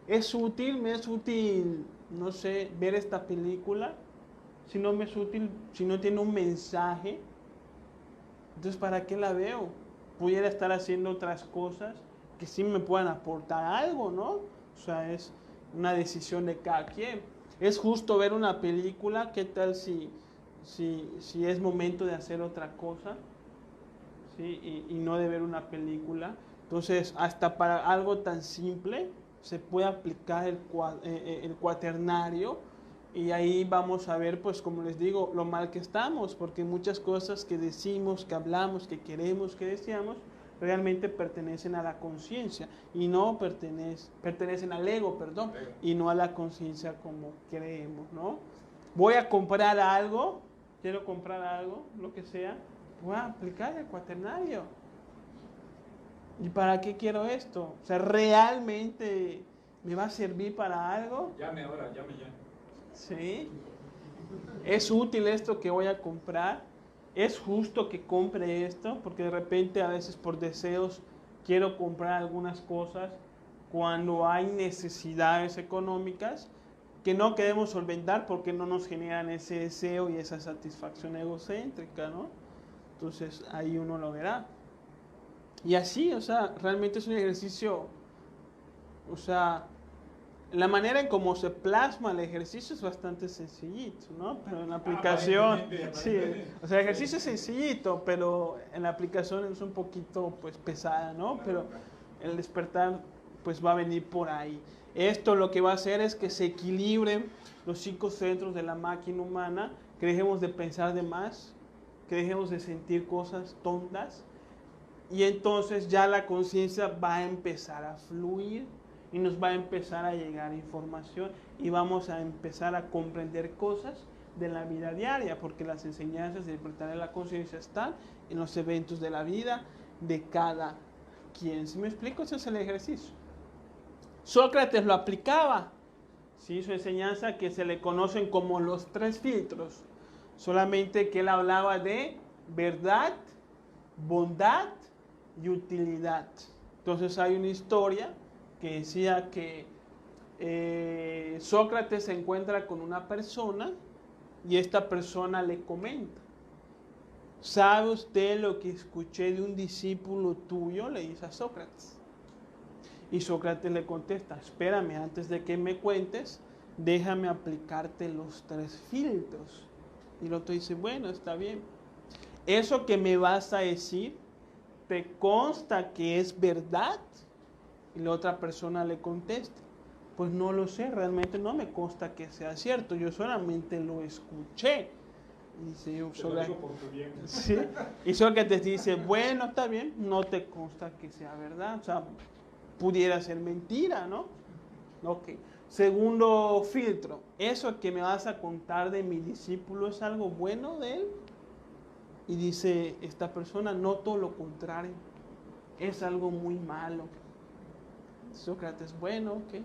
¿es útil? ¿Me es útil, no sé, ver esta película? Si no me es útil, si no tiene un mensaje, entonces ¿para qué la veo? Pudiera estar haciendo otras cosas que sí me puedan aportar algo, ¿no? O sea, es una decisión de cada quien. ¿Es justo ver una película? ¿Qué tal si es momento de hacer otra cosa? ¿Sí? Y no de ver una película. Entonces, hasta para algo tan simple se puede aplicar el cuaternario, y ahí vamos a ver, pues como les digo, lo mal que estamos, porque muchas cosas que decimos, que hablamos, que queremos, que deseamos, realmente pertenecen a la conciencia y no pertenecen al ego, perdón, y no a la conciencia como creemos, ¿no? Voy a comprar algo, quiero comprar algo, lo que sea, voy a aplicar el cuaternario. ¿Y para qué quiero esto? O sea, ¿realmente me va a servir para algo? Llame ahora, llame ya. ¿Sí? ¿Es útil esto que voy a comprar? ¿Es justo que compre esto? Porque de repente a veces por deseos quiero comprar algunas cosas cuando hay necesidades económicas que no queremos solventar porque no nos generan ese deseo y esa satisfacción egocéntrica, ¿no? Entonces ahí uno lo verá. Y así, o sea, realmente es un ejercicio, o sea, la manera en cómo se plasma el ejercicio es bastante sencillito, ¿no? Pero en la aplicación, sí, o sea, el ejercicio es sencillito, pero en la aplicación es un poquito, pues, pesada, ¿no? Pero el despertar, pues, va a venir por ahí. Esto lo que va a hacer es que se equilibren los 5 centros de la máquina humana, que dejemos de pensar de más, que dejemos de sentir cosas tontas, y entonces ya la conciencia va a empezar a fluir y nos va a empezar a llegar información y vamos a empezar a comprender cosas de la vida diaria, porque las enseñanzas de despertar de la conciencia están en los eventos de la vida de cada quien. ¿Sí me explico? Ese es el ejercicio. Sócrates lo aplicaba, ¿sí? Su enseñanza, que se le conocen como los 3 filtros, solamente que él hablaba de verdad, bondad y utilidad. Entonces hay una historia que decía que Sócrates se encuentra con una persona y esta persona le comenta: ¿sabe usted lo que escuché de un discípulo tuyo? Le dice a Sócrates. Y Sócrates le contesta: espérame, antes de que me cuentes, déjame aplicarte los 3 filtros. Y el otro dice: bueno, está bien. ¿Eso que me vas a decir te consta que es verdad? Y la otra persona le contesta: pues no lo sé, realmente no me consta que sea cierto, yo solamente lo escuché. Y dice Sócrates, ¿sí? Y Sócrates dice: bueno, está bien, no te consta que sea verdad, o sea, pudiera ser mentira, ¿no? Ok. Segundo filtro: ¿eso que me vas a contar de mi discípulo es algo bueno de él? Y dice esta persona: no, todo lo contrario, es algo muy malo. Sócrates: bueno, ok.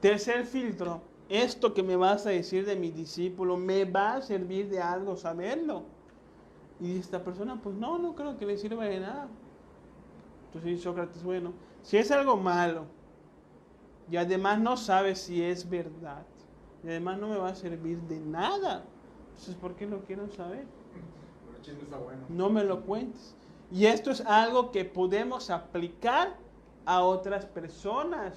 Tercer filtro: ¿esto que me vas a decir de mi discípulo me va a servir de algo saberlo? Y dice esta persona: pues no creo que le sirva de nada. Entonces dice Sócrates: bueno, si es algo malo y además no sabes si es verdad y además no me va a servir de nada, entonces ¿por qué lo quiero saber? Pero el chisme está bueno. No me lo cuentes. Y esto es algo que podemos aplicar a otras personas.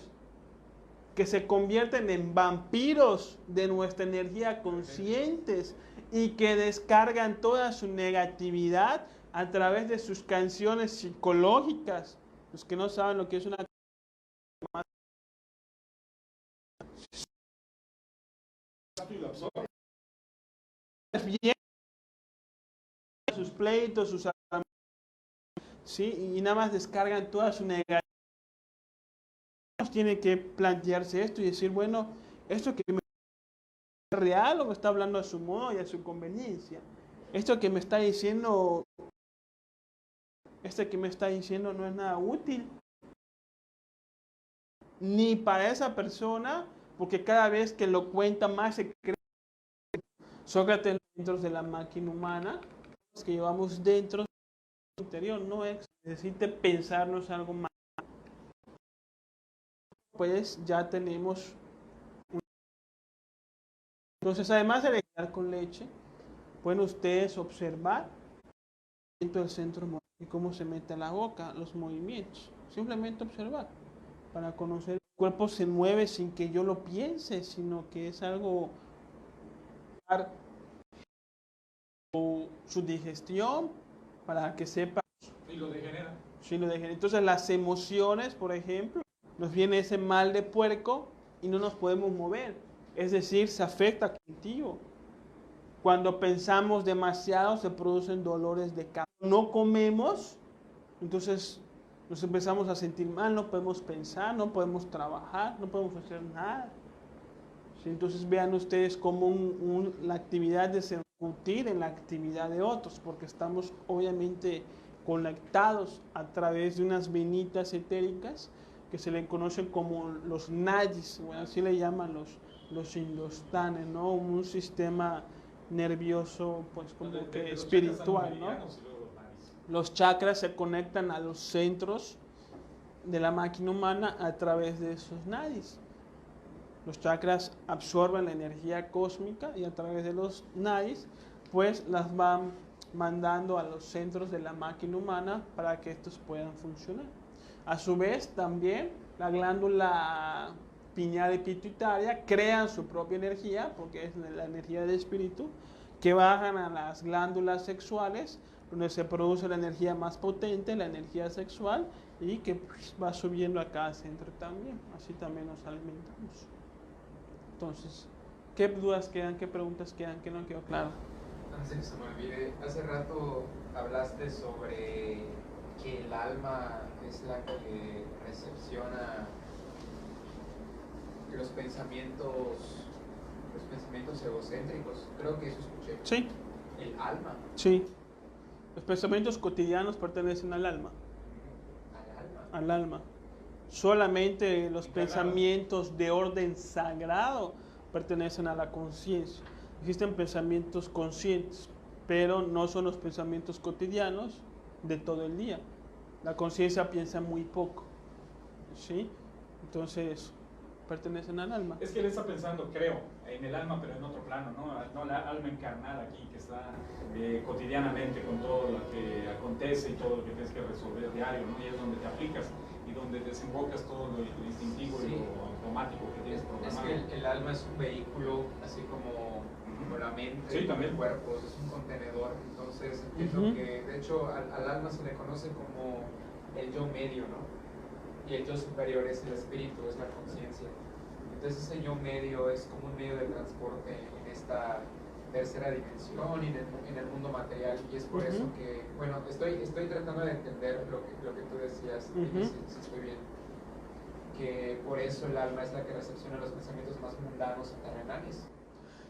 que se convierten en vampiros de nuestra energía conscientes y que descargan toda su negatividad a través de sus canciones psicológicas. Los que no saben lo que es una bien sus pleitos, sus sí, y nada más descargan toda su negatividad. Tiene que plantearse esto y decir, bueno, esto que me es real o me está hablando a su modo y a su conveniencia. Esto que me está diciendo no es nada útil ni para esa persona, porque cada vez que lo cuenta más se cree. Sócrates dentro de la máquina humana, los que llevamos dentro del interior, no es necesite pensarnos algo más. Pues ya tenemos entonces, además de leche con leche, pueden ustedes observar dentro del centro y cómo se mete a la boca, los movimientos. Simplemente observar para conocer. El cuerpo se mueve sin que yo lo piense, sino que es algo su digestión para que sepa. Y lo degenera. Sí, lo degenera. Entonces, las emociones, por ejemplo, nos viene ese mal de puerco y no nos podemos mover. Es decir, se afecta contigo. Cuando pensamos demasiado se producen dolores de cabeza. No comemos, entonces nos empezamos a sentir mal, no podemos pensar, no podemos trabajar, no podemos hacer nada. ¿Sí? Entonces vean ustedes como la actividad de sentir en la actividad de otros, porque estamos obviamente conectados a través de unas venitas etéricas que se le conocen como los nadis, bueno, así le llaman los indostanes, ¿no? Un sistema nervioso, pues como que espiritual, ¿no? Los chakras se conectan a los centros de la máquina humana a través de esos nadis. Los chakras absorben la energía cósmica y a través de los nadis, pues las van mandando a los centros de la máquina humana para que estos puedan funcionar. A su vez, también la glándula pineal y pituitaria crean su propia energía, porque es la energía del espíritu, que bajan a las glándulas sexuales, donde se produce la energía más potente, la energía sexual, y que pues, va subiendo a cada centro también. Así también nos alimentamos. Entonces, ¿qué dudas quedan? ¿Qué preguntas quedan? ¿Qué no quedó claro? Antes de que se me olvide, hace rato hablaste sobre que el alma es la que recepciona los pensamientos egocéntricos. Creo que eso escuché. Sí. El alma. Sí. Los pensamientos cotidianos pertenecen al alma. Al alma. Al alma. Solamente los pensamientos de orden sagrado pertenecen a la conciencia. Existen pensamientos conscientes, pero no son los pensamientos cotidianos de todo el día. La conciencia piensa muy poco, ¿sí? Entonces, pertenecen al alma. Es que él está pensando, creo, en el alma, pero en otro plano, no la alma encarnada aquí, que está cotidianamente con todo lo que acontece y todo lo que tienes que resolver diario, ¿no? Y es donde te aplicas y donde desembocas todo lo instintivo y lo automático que tienes programado. Es que el alma es un vehículo, así como la mente, sí, también. El cuerpo, es un contenedor. Entonces, entiendo que, de hecho, al alma se le conoce como el yo medio, ¿no? Y el yo superior es el espíritu, es la conciencia. Entonces ese yo medio es como un medio de transporte en esta tercera dimensión y en el mundo material. Y es por eso que, bueno, estoy tratando de entender lo que tú decías, si estoy bien. Que por eso el alma es la que recepciona los pensamientos más mundanos y terrenales.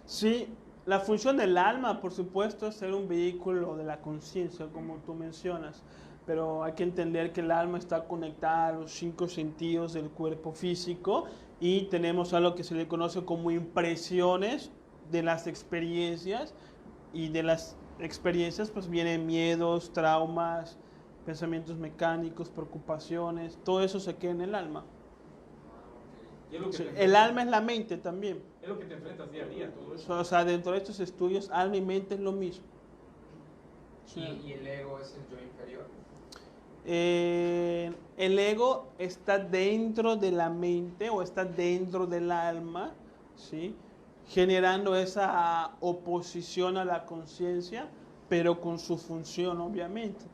Sí, la función del alma, por supuesto, es ser un vehículo de la conciencia, como tú mencionas. Pero hay que entender que el alma está conectada a los 5 sentidos del cuerpo físico y tenemos algo que se le conoce como impresiones de las experiencias, y de las experiencias pues vienen miedos, traumas, pensamientos mecánicos, preocupaciones, todo eso se queda en el alma. ¿Y es lo que El alma es la mente también. Es lo que te enfrentas día a día, todo eso. O sea, dentro de estos estudios, alma y mente es lo mismo. ¿Y el ego es el yo inferior? El ego está dentro de la mente o está dentro del alma, ¿sí? Generando esa oposición a la conciencia, pero con su función, obviamente.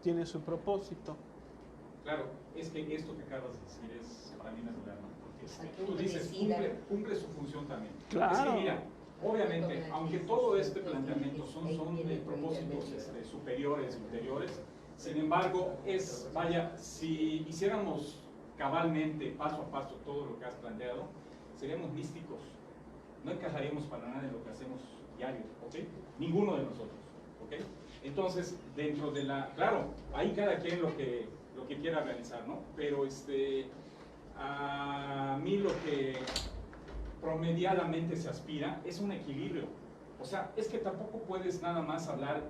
Tiene su propósito. Claro, es que esto que acabas de decir es para mí medular, ¿no? Porque Exacto, tú dices, decida. cumple su función también. Claro. Es que mira, obviamente, aunque todo este planteamiento son de propósitos superiores, ulteriores, sin embargo, vaya, si hiciéramos cabalmente, paso a paso, todo lo que has planteado, seríamos místicos. No encajaríamos para nada en lo que hacemos diario, ¿ok? Ninguno de nosotros, ¿ok? Entonces, dentro de claro, ahí cada quien lo que quiera realizar, ¿no? Pero a mí lo que promediadamente se aspira es un equilibrio. O sea, es que tampoco puedes nada más hablar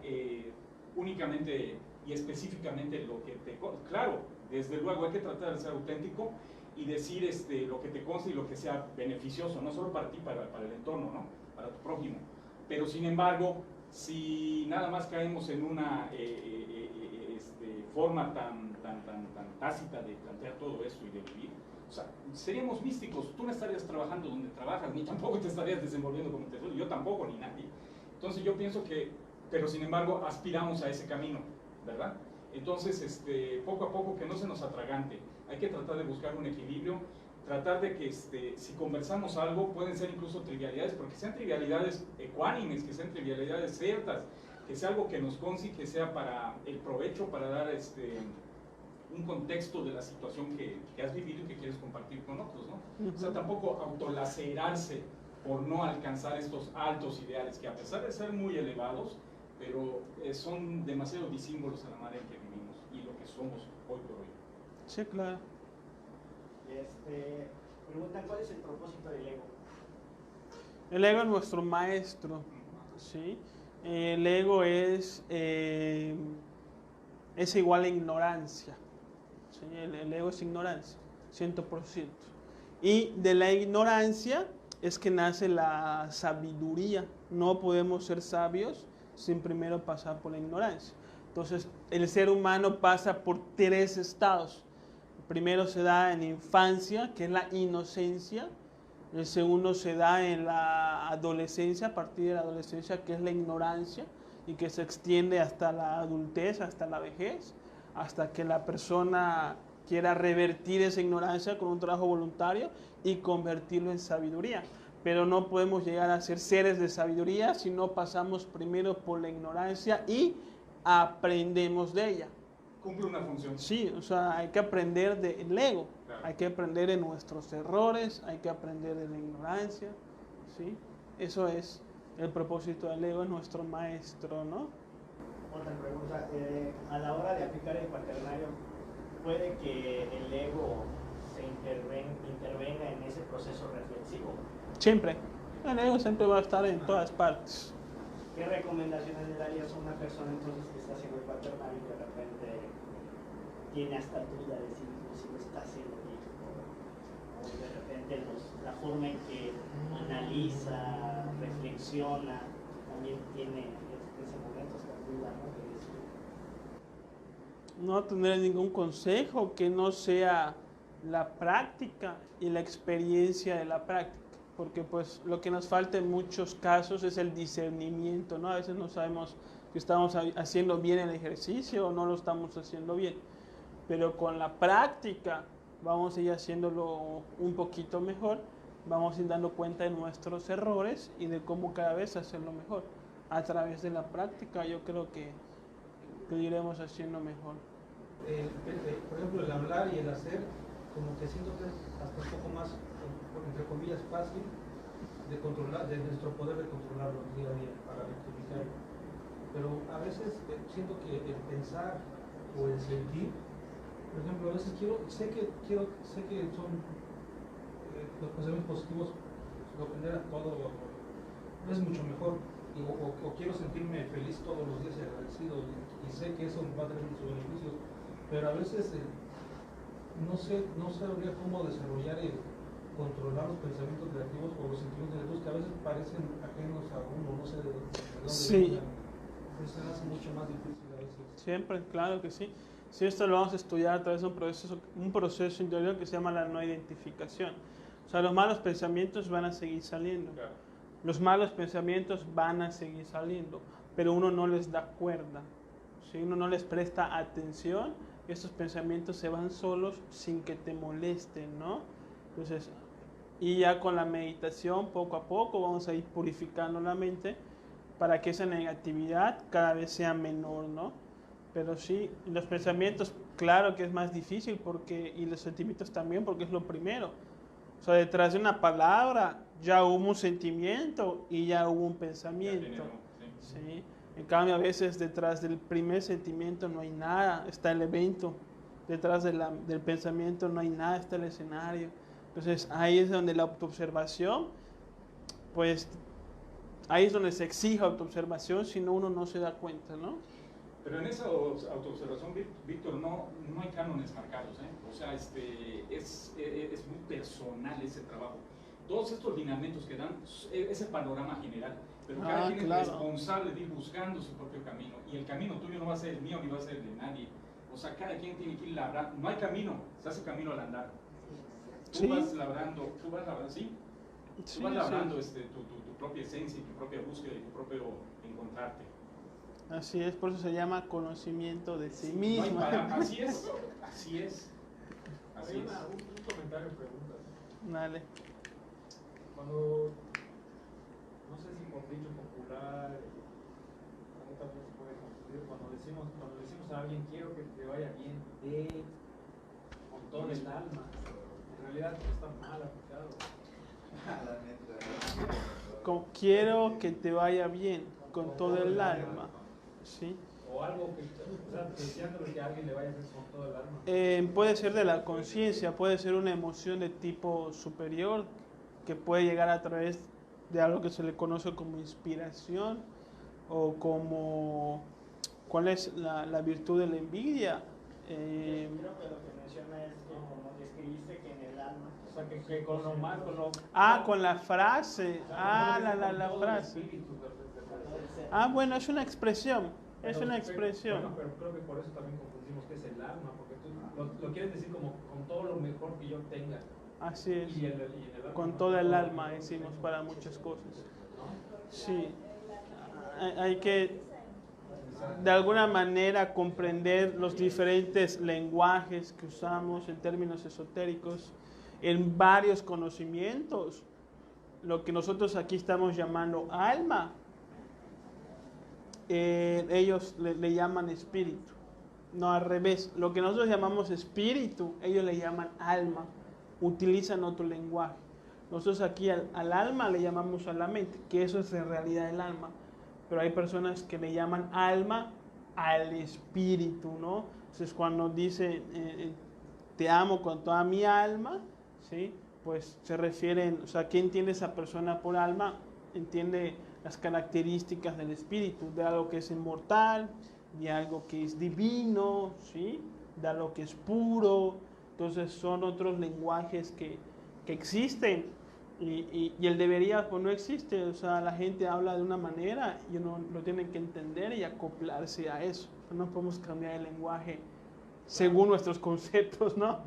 únicamente y específicamente lo que te... Claro, desde luego hay que tratar de ser auténtico y decir lo que te consta y lo que sea beneficioso, no solo para ti, para el entorno, ¿no? Para tu prójimo. Pero sin embargo, si nada más caemos en una forma tan tácita de plantear todo eso y de vivir, o sea, seríamos místicos. Tú no estarías trabajando donde trabajas, ni tampoco te estarías desenvolviendo como te desenvuelves, yo tampoco, ni nadie. Entonces yo pienso que, pero sin embargo, aspiramos a ese camino, ¿verdad? Entonces, poco a poco, que no se nos atragante. Hay que tratar de buscar un equilibrio, tratar de que si conversamos algo, pueden ser incluso trivialidades, porque sean trivialidades ecuánimes, que sean trivialidades ciertas, que sea algo que nos consi, que sea para el provecho, para dar un contexto de la situación que has vivido y que quieres compartir con otros, ¿no? O sea, tampoco autolacerarse por no alcanzar estos altos ideales, que a pesar de ser muy elevados, pero son demasiado disímbolos a la manera en que vivimos y lo que somos hoy por hoy. Sí, claro. Preguntan, ¿cuál es el propósito del ego? El ego es nuestro maestro, ¿sí? El ego es igual a ignorancia, ¿sí? El ego es ignorancia, 100%. Y de la ignorancia es que nace la sabiduría. No podemos ser sabios sin primero pasar por la ignorancia. Entonces, el ser humano pasa por 3 estados. El primero se da en la infancia, que es la inocencia. El segundo se da en la adolescencia, a partir de la adolescencia, que es la ignorancia, y que se extiende hasta la adultez, hasta la vejez, hasta que la persona quiera revertir esa ignorancia con un trabajo voluntario y convertirlo en sabiduría. Pero no podemos llegar a ser seres de sabiduría si no pasamos primero por la ignorancia y aprendemos de ella. Cumple una función. Sí, o sea, hay que aprender del ego, Claro. hay que aprender de nuestros errores, hay que aprender de la ignorancia, ¿sí? Eso es el propósito del ego, es nuestro maestro, ¿no? Otra pregunta, a la hora de aplicar el cuaternario, ¿puede que el ego se intervenga en ese proceso reflexivo? Siempre, el ego siempre va a estar en todas partes. ¿Qué recomendaciones le darías a una persona entonces que está haciendo el cuaternario y de repente tiene hasta duda de si lo está haciendo bien? O de repente la forma en que analiza, reflexiona, también tiene ese momento esta duda, ¿no? No tener ningún consejo que no sea la práctica y la experiencia de la práctica. Porque pues lo que nos falta en muchos casos es el discernimiento, ¿no? A veces no sabemos si estamos haciendo bien el ejercicio o no lo estamos haciendo bien. Pero con la práctica vamos a ir haciéndolo un poquito mejor, vamos a ir dando cuenta de nuestros errores y de cómo cada vez hacerlo mejor. A través de la práctica yo creo que iremos haciendo mejor. Por ejemplo, el hablar y el hacer, como que siento que es hasta un poco más, entre comillas, fácil de controlar, de nuestro poder de controlarlo día a día para rectificar. Pero a veces siento que el pensar o el sentir, por ejemplo, a veces sé que son los pensamientos positivos, depender a todo es mucho mejor, o quiero sentirme feliz todos los días y agradecido, y sé que eso va a tener muchos beneficios, pero a veces no sabría cómo desarrollar y controlar los pensamientos negativos o los sentimientos negativos que a veces parecen ajenos a uno, no sé de dónde Sí. vengan. Entonces se hace mucho más difícil a veces. Siempre, claro que sí. Si esto lo vamos a estudiar a través de un proceso interior que se llama la no identificación. O sea, los malos pensamientos van a seguir saliendo. Claro. Los malos pensamientos van a seguir saliendo, pero uno no les da cuerda. Si uno no les presta atención, estos pensamientos se van solos sin que te molesten, ¿no? Entonces, y ya con la meditación, poco a poco, vamos a ir purificando la mente para que esa negatividad cada vez sea menor, ¿no? Pero sí, los pensamientos, claro que es más difícil, y los sentimientos también, porque es lo primero. O sea, detrás de una palabra ya hubo un sentimiento y ya hubo un pensamiento. ¿Sí? En cambio, a veces detrás del primer sentimiento no hay nada, está el evento. Detrás del pensamiento no hay nada, está el escenario. Entonces, ahí es donde la autoobservación, pues, ahí es donde se exige autoobservación, si no uno no se da cuenta, ¿no? Pero en esa autoobservación, Víctor, no hay cánones marcados, ¿eh? O sea, es muy personal ese trabajo. Todos estos lineamientos que dan ese panorama general, pero cada quien es responsable de ir buscando su propio camino. Y el camino tuyo no va a ser el mío ni va a ser el de nadie. O sea, cada quien tiene que ir labrando. No hay camino, se hace camino al andar. Tú vas labrando, ¿sí? Tú vas labrando tu propia esencia y tu propia búsqueda y tu propio encontrarte. Así es, por eso se llama conocimiento de sí mismo. Así es. Hay un comentario, pregunta. Dale. Cuando, no sé si por dicho popular, también se puede confundir, cuando decimos a alguien quiero que te vaya bien, con todo el alma, en realidad está mal aplicado. Quiero que te vaya bien, con todo el alma. ¿Sí? O algo deseándole que a alguien le vaya bien con todo el alma. Puede ser de la conciencia, puede ser una emoción de tipo superior que puede llegar a través de algo que se le conoce como inspiración o como ¿cuál es la virtud de la envidia? Creo que lo que menciona es que como describiste que en el alma, O sea, que con lo mal, con la frase, la frase. Bueno, es una expresión, Bueno, pero creo que por eso también confundimos que es el alma, porque tú lo quieres decir como con todo lo mejor que yo tenga. Así es, Y el alma, con toda el alma decimos para muchas cosas. Sí, hay que de alguna manera comprender los diferentes lenguajes que usamos en términos esotéricos, en varios conocimientos. Lo que nosotros aquí estamos llamando alma, ellos le llaman espíritu. No, al revés. Lo que nosotros llamamos espíritu, ellos le llaman alma. Utilizan otro lenguaje. Nosotros aquí al alma le llamamos a la mente, que eso es en realidad el alma. Pero hay personas que le llaman alma al espíritu, ¿no? Entonces cuando dice te amo con toda mi alma, ¿sí? Pues se refieren, o sea, ¿qué entiende esa persona por alma? Entiende las características del espíritu, de algo que es inmortal, de algo que es divino, ¿sí? De algo que es puro. Entonces son otros lenguajes que existen y el debería pues no existe. O sea, la gente habla de una manera y uno lo tiene que entender y acoplarse a eso. No podemos cambiar el lenguaje según nuestros conceptos, ¿no?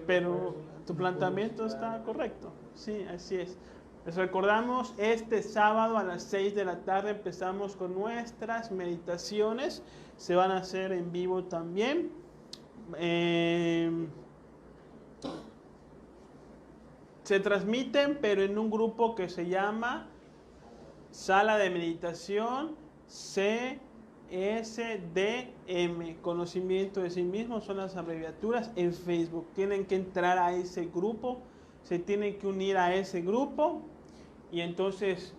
Pero tu planteamiento está correcto. Sí, así es. Les recordamos, este sábado a las 6 de la tarde empezamos con nuestras meditaciones. Se van a hacer en vivo también. Se transmiten, pero en un grupo que se llama Sala de Meditación CSDM, Conocimiento de sí mismo, son las abreviaturas en Facebook. Tienen que entrar a ese grupo, se tienen que unir a ese grupo y entonces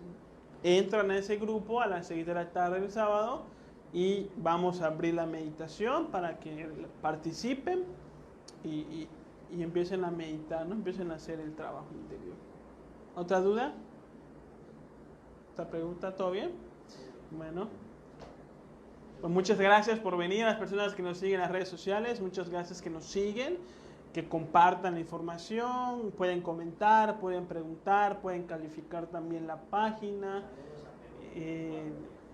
entran a ese grupo a las 6 de la tarde del sábado y vamos a abrir la meditación para que participen y empiecen a meditar, ¿no? Empiecen a hacer el trabajo interior. ¿Otra duda? ¿Otra pregunta? ¿Todo bien? Bueno, pues muchas gracias por venir a las personas que nos siguen en las redes sociales, muchas gracias que nos siguen, que compartan la información, pueden comentar, pueden preguntar, pueden calificar también la página.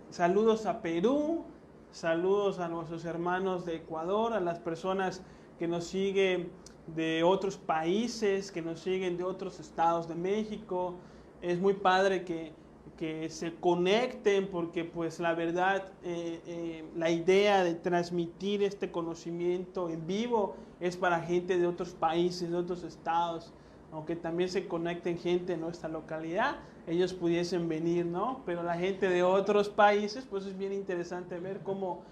Saludos a Perú, Saludos a nuestros hermanos de Ecuador, a las personas que nos siguen de otros países, que nos siguen de otros estados de México. Es muy padre que se conecten, porque pues la verdad, la idea de transmitir este conocimiento en vivo es para gente de otros países, de otros estados, aunque también se conecten gente de nuestra localidad, ellos pudiesen venir, ¿no? Pero la gente de otros países, pues es bien interesante ver cómo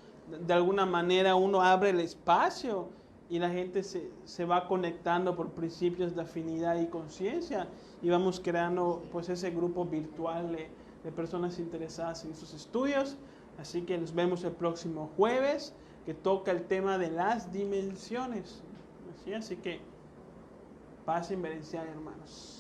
de alguna manera uno abre el espacio y la gente se va conectando por principios de afinidad y conciencia, y vamos creando pues ese grupo virtual de personas interesadas en sus estudios. Así que nos vemos el próximo jueves, que toca el tema de las dimensiones. Así que pasen beneficiar, hermanos.